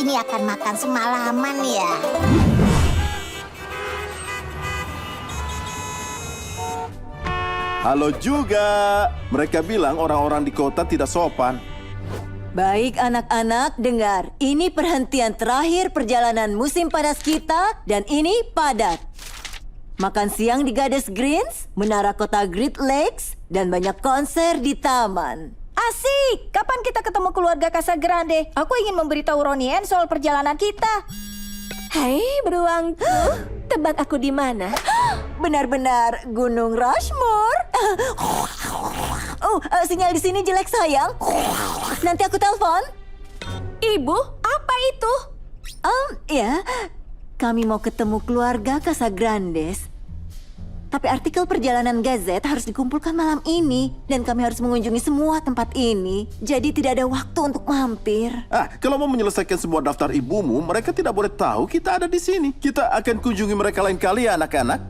Ini akan makan semalaman ya. Halo juga. Mereka bilang orang-orang di kota tidak sopan. Baik anak-anak, dengar. Ini perhentian terakhir perjalanan musim panas kita dan ini padat. Makan siang di Goddess Greens, menara kota Great Lakes, dan banyak konser di taman. Asik! Kapan kita ketemu keluarga Casagrande? Aku ingin memberitahu Ronien soal perjalanan kita. Hai, beruangku. Tebak aku di mana? Benar-benar Gunung Rushmore. Sinyal di sini jelek sayang. Nanti aku telepon. Ibu, apa itu? Ya, kami mau ketemu keluarga Casagrandes. Tapi artikel perjalanan Gazette harus dikumpulkan malam ini. Dan kami harus mengunjungi semua tempat ini. Jadi tidak ada waktu untuk mampir. Kalau mau menyelesaikan semua daftar ibumu, mereka tidak boleh tahu kita ada di sini. Kita akan kunjungi mereka lain kali ya anak-anak.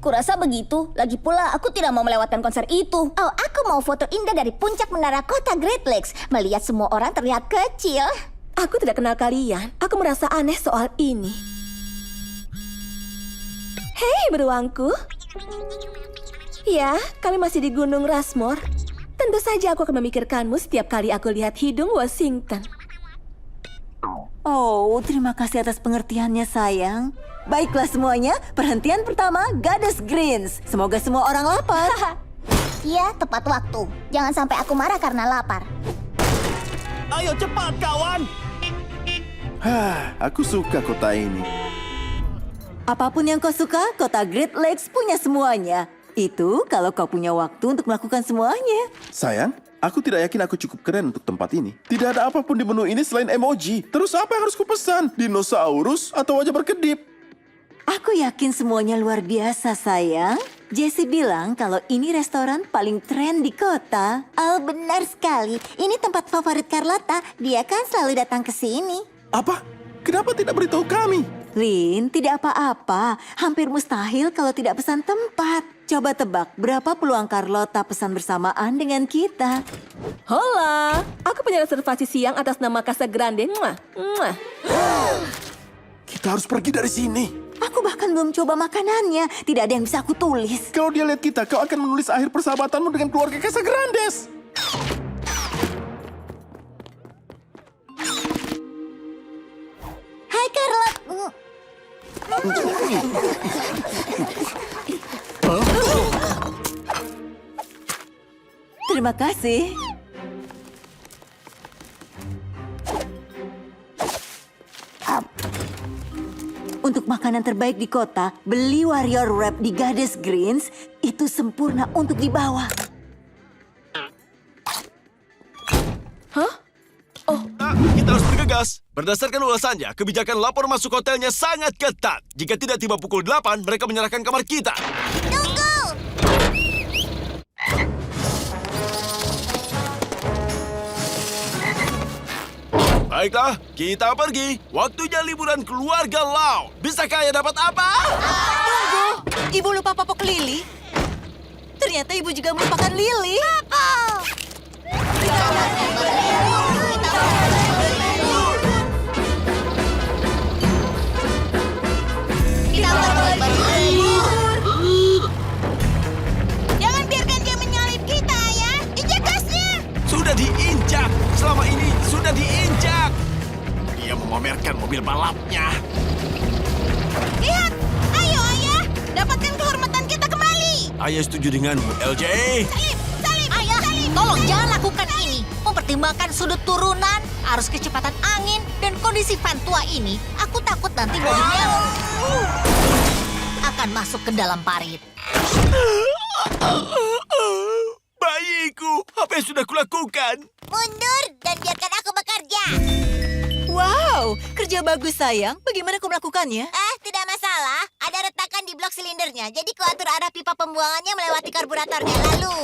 Kurasa begitu. Lagi pula aku tidak mau melewatkan konser itu. Oh, aku mau foto indah dari puncak menara kota Great Lakes. Melihat semua orang terlihat kecil. Aku tidak kenal kalian. Aku merasa aneh soal ini. Hei, beruangku. Ya, kami masih di Gunung Rushmore. Tentu saja aku akan memikirkanmu setiap kali aku lihat hidung Washington. Oh, terima kasih atas pengertiannya sayang. Baiklah semuanya, perhentian pertama Goddess Greens. Semoga semua orang lapar. Ya, tepat waktu. Jangan sampai aku marah karena lapar. Ayo cepat, kawan! Aku suka kota ini. Apapun yang kau suka, kota Great Lakes punya semuanya. Itu kalau kau punya waktu untuk melakukan semuanya. Sayang, aku tidak yakin aku cukup keren untuk tempat ini. Tidak ada apapun di menu ini selain emoji. Terus apa yang harus kupesan? Dinosaurus atau wajah berkedip? Aku yakin semuanya luar biasa, sayang. Jessie bilang kalau ini restoran paling tren di kota. Oh, benar sekali. Ini tempat favorit Carlotta. Dia kan selalu datang ke sini. Apa? Kenapa tidak beritahu kami? Lin, tidak apa-apa. Hampir mustahil kalau tidak pesan tempat. Coba tebak berapa peluang Carlotta pesan bersamaan dengan kita. Hola, aku punya reservasi siang atas nama Casa Grande. Mwah, mwah. Kita harus pergi dari sini. Aku bahkan belum coba makanannya. Tidak ada yang bisa aku tulis. Kalau dia lihat kita, kau akan menulis akhir persahabatanmu dengan keluarga Casagrandes. Hai, Carlotta. Terima kasih. Untuk makanan terbaik di kota, beli Warrior Wrap di Goddess Greens. Itu sempurna untuk dibawa. Kita harus bergegas. Berdasarkan ulasannya, kebijakan lapor masuk hotelnya sangat ketat. Jika tidak tiba pukul 8, mereka menyerahkan kamar kita. Baiklah, kita pergi. Waktunya liburan keluarga Lau. Bisakah Ayah dapat apa? Tunggu, ibu lupa popok lili. Ternyata ibu juga melupakan lili. Jangan biarkan dia menyalip kita, ya. Injak gasnya. Sudah diinjak. Selama ini sudah diinjak. Dia memamerkan mobil balapnya. Lihat, ayo ayah, dapatkan kehormatan kita kembali. Ayah setuju denganmu, LJ. Salib! Ayah, tolong jangan lakukan ini. Mempertimbangkan sudut turunan, arus kecepatan angin, dan kondisi van tua ini, aku takut nanti mobilnya akan masuk ke dalam parit. Bayiku, apa yang sudah kulakukan? Mundur dan biarkan aku bekerja. Wow, kerja bagus sayang. Bagaimana kau melakukannya? Tidak masalah. Ada retakan di blok silindernya. Jadi ku atur arah pipa pembuangannya melewati karburatornya. Lalu,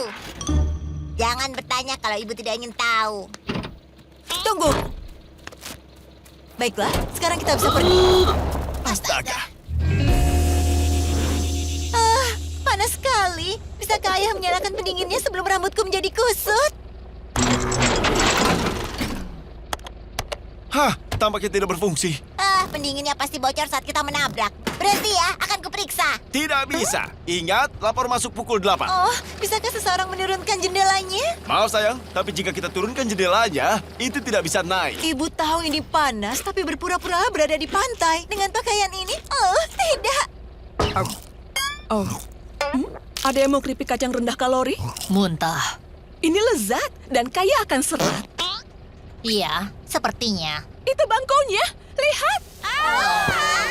jangan bertanya kalau ibu tidak ingin tahu. Tunggu. Baiklah, sekarang kita bisa pergi. Astaga. Panas sekali. Bisakah ayah menyalakan pendinginnya sebelum rambutku menjadi kusut? Hah, tampaknya tidak berfungsi. Pendinginnya pasti bocor saat kita menabrak. Berhenti ya, akan kuperiksa. Tidak bisa. Ingat, lapor masuk pukul 8. Oh, bisakah seseorang menurunkan jendelanya? Maaf sayang, tapi jika kita turunkan jendelanya, itu tidak bisa naik. Ibu tahu ini panas, tapi berpura-pura berada di pantai. Dengan pakaian ini, oh tidak. Ada yang mau keripik kacang rendah kalori? Muntah. Ini lezat dan kaya akan serat. Iya, sepertinya. Itu bangkonya. Lihat.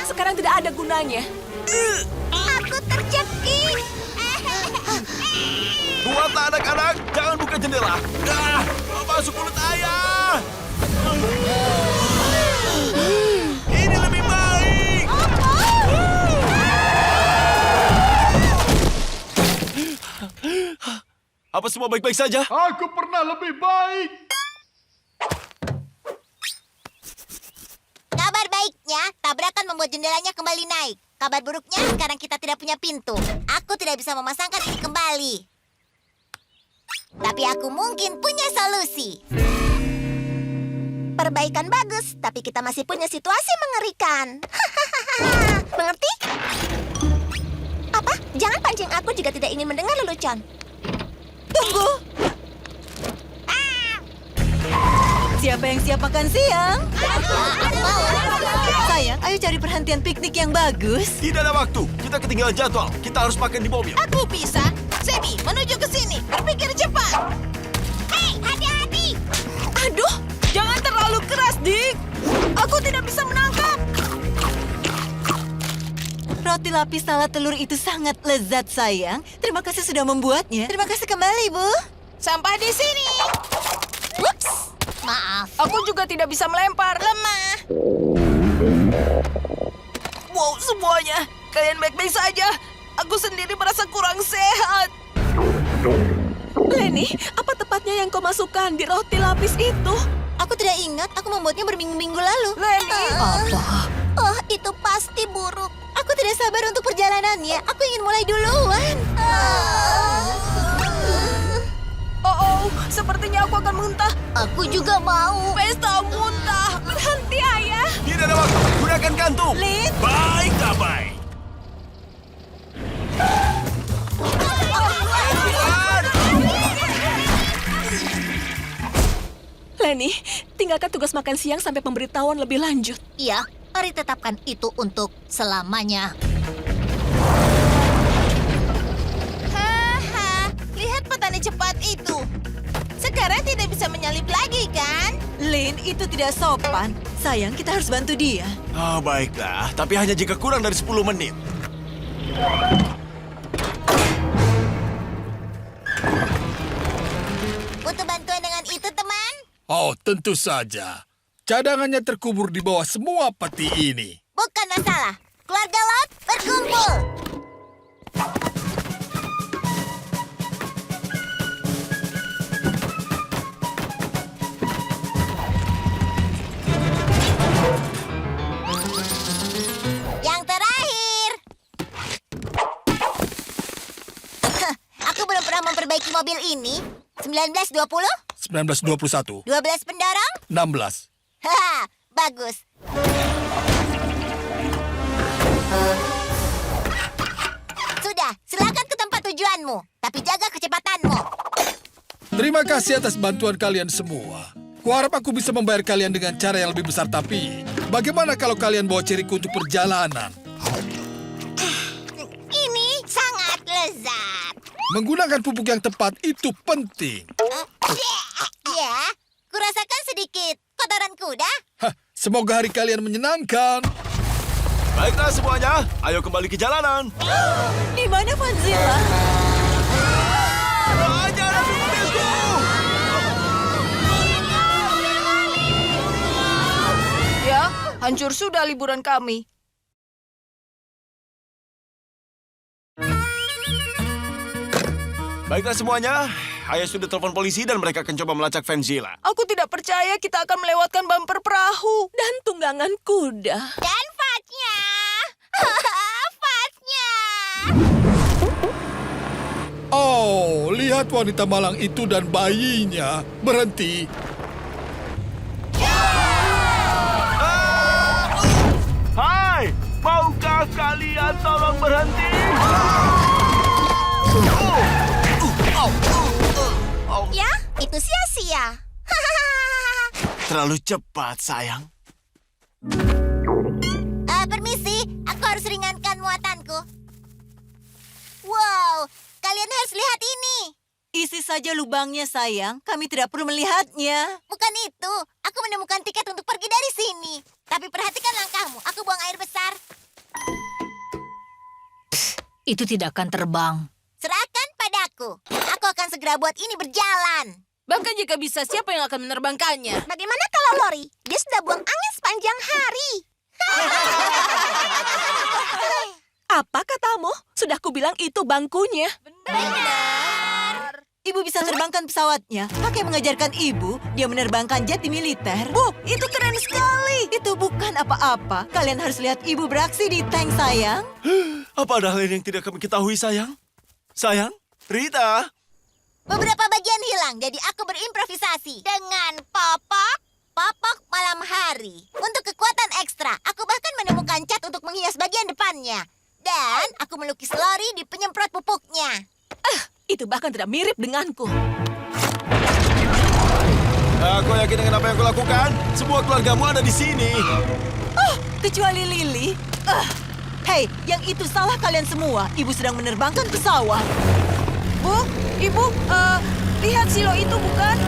Sekarang tidak ada gunanya. Aku terjepit. Kuatlah anak-anak, jangan buka jendela. Masuk mulut ayah. Ini lebih baik. Apa semua baik-baik saja? Aku pernah lebih baik. Kabar baiknya, tabrakan membuat jendelanya kembali naik. Kabar buruknya, sekarang kita tidak punya pintu. Aku tidak bisa memasangkan ini kembali. Tapi aku mungkin punya solusi. Perbaikan bagus, tapi kita masih punya situasi mengerikan. Mengerti? Apa? Jangan pancing aku jika tidak ingin mendengar lelucon. Tunggu. Siapa yang siap makan siang? Sayang, ayo cari perhentian piknik yang bagus. Tidak ada waktu. Kita ketinggalan jadwal. Kita harus makan di mobil. Aku bisa. Sebi, menuju ke sini. Berpikir cepat. Hei, hati-hati! Aduh, jangan terlalu keras, Dick. Aku tidak bisa menangkap. Roti lapis salad telur itu sangat lezat, sayang. Terima kasih sudah membuatnya. Terima kasih kembali, Bu. Sampah di sini. Ups, maaf. Aku juga tidak bisa melempar. Lemah. Wow, semuanya. Kalian baik-baik saja. Aku sendiri merasa kurang sehat. Lenny, apa tepatnya yang kau masukkan di roti lapis itu? Aku tidak ingat. Aku membuatnya berminggu-minggu lalu. Lenny. Oh, itu pasti buruk. Aku tidak sabar untuk perjalanannya. Aku ingin mulai duluan. Oh, sepertinya aku akan muntah. Aku juga mau. Pesta muntah. Berhenti, Ayah. Tidak ada waktu. Gunakan kantung. Lin. Baik, baik. Lenny, tinggalkan tugas makan siang sampai pemberitahuan lebih lanjut. Iya, mari tetapkan itu untuk selamanya. Haha, lihat petani cepat itu. Sekarang tidak bisa menyalip lagi, kan? Lin, itu tidak sopan. Sayang, kita harus bantu dia. Oh, baiklah. Tapi hanya jika kurang dari 10 menit. Butuh bantuan dengan itu, teman? Oh, tentu saja. Cadangannya terkubur di bawah semua peti ini. Bukan masalah. Keluarga Lot berkumpul. Yang terakhir. Aku belum pernah memperbaiki mobil ini. 1920? 1921, 12 pendorong? 16. Haha, bagus. Sudah, silakan ke tempat tujuanmu. Tapi jaga kecepatanmu. Terima kasih atas bantuan kalian semua. Kuharap aku bisa membayar kalian dengan cara yang lebih besar, tapi bagaimana kalau kalian bawa ceriku untuk perjalanan? Ini sangat lezat. Menggunakan pupuk yang tepat itu penting. Ya, kurasakan sedikit kotoran kuda. Hah, semoga hari kalian menyenangkan. Baiklah semuanya, ayo kembali ke jalanan. Di mana Vanzilla? Jangan ambil mobilku! Ya, hancur sudah liburan kami. Baiklah semuanya, ayah sudah telepon polisi dan mereka akan coba melacak Vanzilla. Aku tidak percaya kita akan melewatkan bumper perahu. Dan tunggangan kuda. Dan fatnya. Fatnya. Oh, lihat wanita malang itu dan bayinya. Berhenti. Hai, maukah kalian tolong berhenti? Ya, itu sia-sia. Terlalu cepat, sayang. Permisi, aku harus ringankan muatanku. Wow, kalian harus lihat ini. Isi saja lubangnya, sayang. Kami tidak perlu melihatnya. Bukan itu, aku menemukan tiket untuk pergi dari sini. Tapi perhatikan langkahmu, aku buang air besar. Itu tidak akan terbang. Serahkan padaku. Aku akan segera buat ini berjalan. Bahkan jika bisa, siapa yang akan menerbangkannya? Bagaimana kalau Lori? Dia sudah buang angin sepanjang hari. Apa katamu? Sudah kubilang itu bangkunya. Benar. Ibu bisa terbangkan pesawatnya. Pakai mengajarkan ibu, dia menerbangkan jet di militer. Bu, itu keren sekali. Itu bukan apa-apa. Kalian harus lihat ibu beraksi di tank, sayang. Apa ada hal yang tidak kami ketahui, sayang? Sayang? Rita? Beberapa bagian hilang, jadi aku berimprovisasi. Dengan popok malam hari. Untuk kekuatan ekstra, aku bahkan menemukan cat untuk menghias bagian depannya. Dan aku melukis Lori di penyemprot pupuknya. Itu bahkan tidak mirip denganku. Aku yakin dengan apa yang kulakukan. Semua keluargamu ada di sini. Oh, kecuali Lily. Hei, yang itu salah kalian semua. Ibu sedang menerbangkan pesawat. Bu, Ibu, lihat silo itu bukan?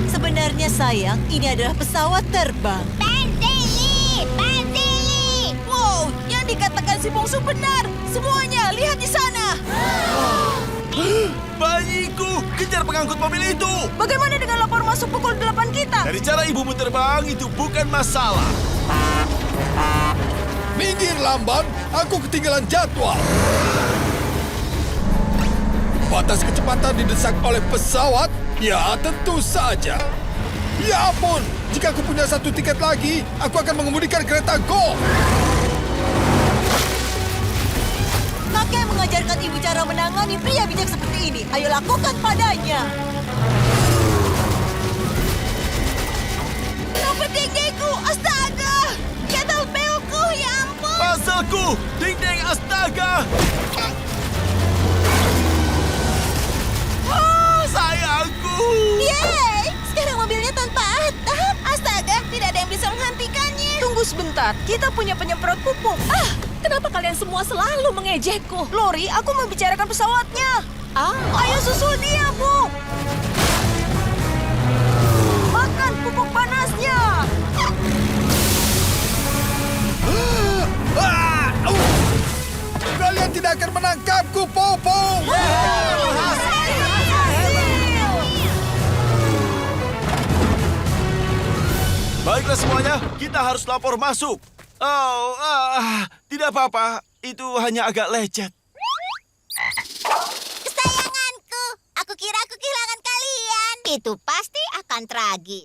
Sebenarnya sayang, ini adalah pesawat terbang. Pensili! Wow, yang dikatakan si bungsu benar. Semuanya, lihat di sana. Bayiku, kejar pengangkut mobil itu. Bagaimana dengan lapor masuk pukul 8 kita? Dari cara ibumu terbang itu bukan masalah. Minggir lamban, aku ketinggalan jadwal. Batas kecepatan didesak oleh pesawat? Ya, tentu saja. Ya ampun, jika aku punya satu tiket lagi, aku akan mengemudikan kereta golf. Kakek mengajarkan ibu cara menangani pria bijak seperti ini. Ayo lakukan padanya. Kenapa ding-dingku? Astaga! Kettlebellku, ya ampun! Pasalku, ding-ding astaga. Sayangku. Yeay! Sekarang mobilnya tanpa atap. Astaga, tidak ada yang bisa menghentikannya. Tunggu sebentar, kita punya penyemprot pupuk. Kenapa kalian semua selalu mengejekku? Lori, aku membicarakan pesawatnya. Ayo susul dia, Bu. Makan pupuk panasnya. Kalian tidak akan menangkapku, Popo. Baiklah semuanya, kita harus lapor masuk. Tidak apa-apa. Itu hanya agak lecet. Kesayanganku, aku kira aku kehilangan kalian. Itu pasti akan tragis.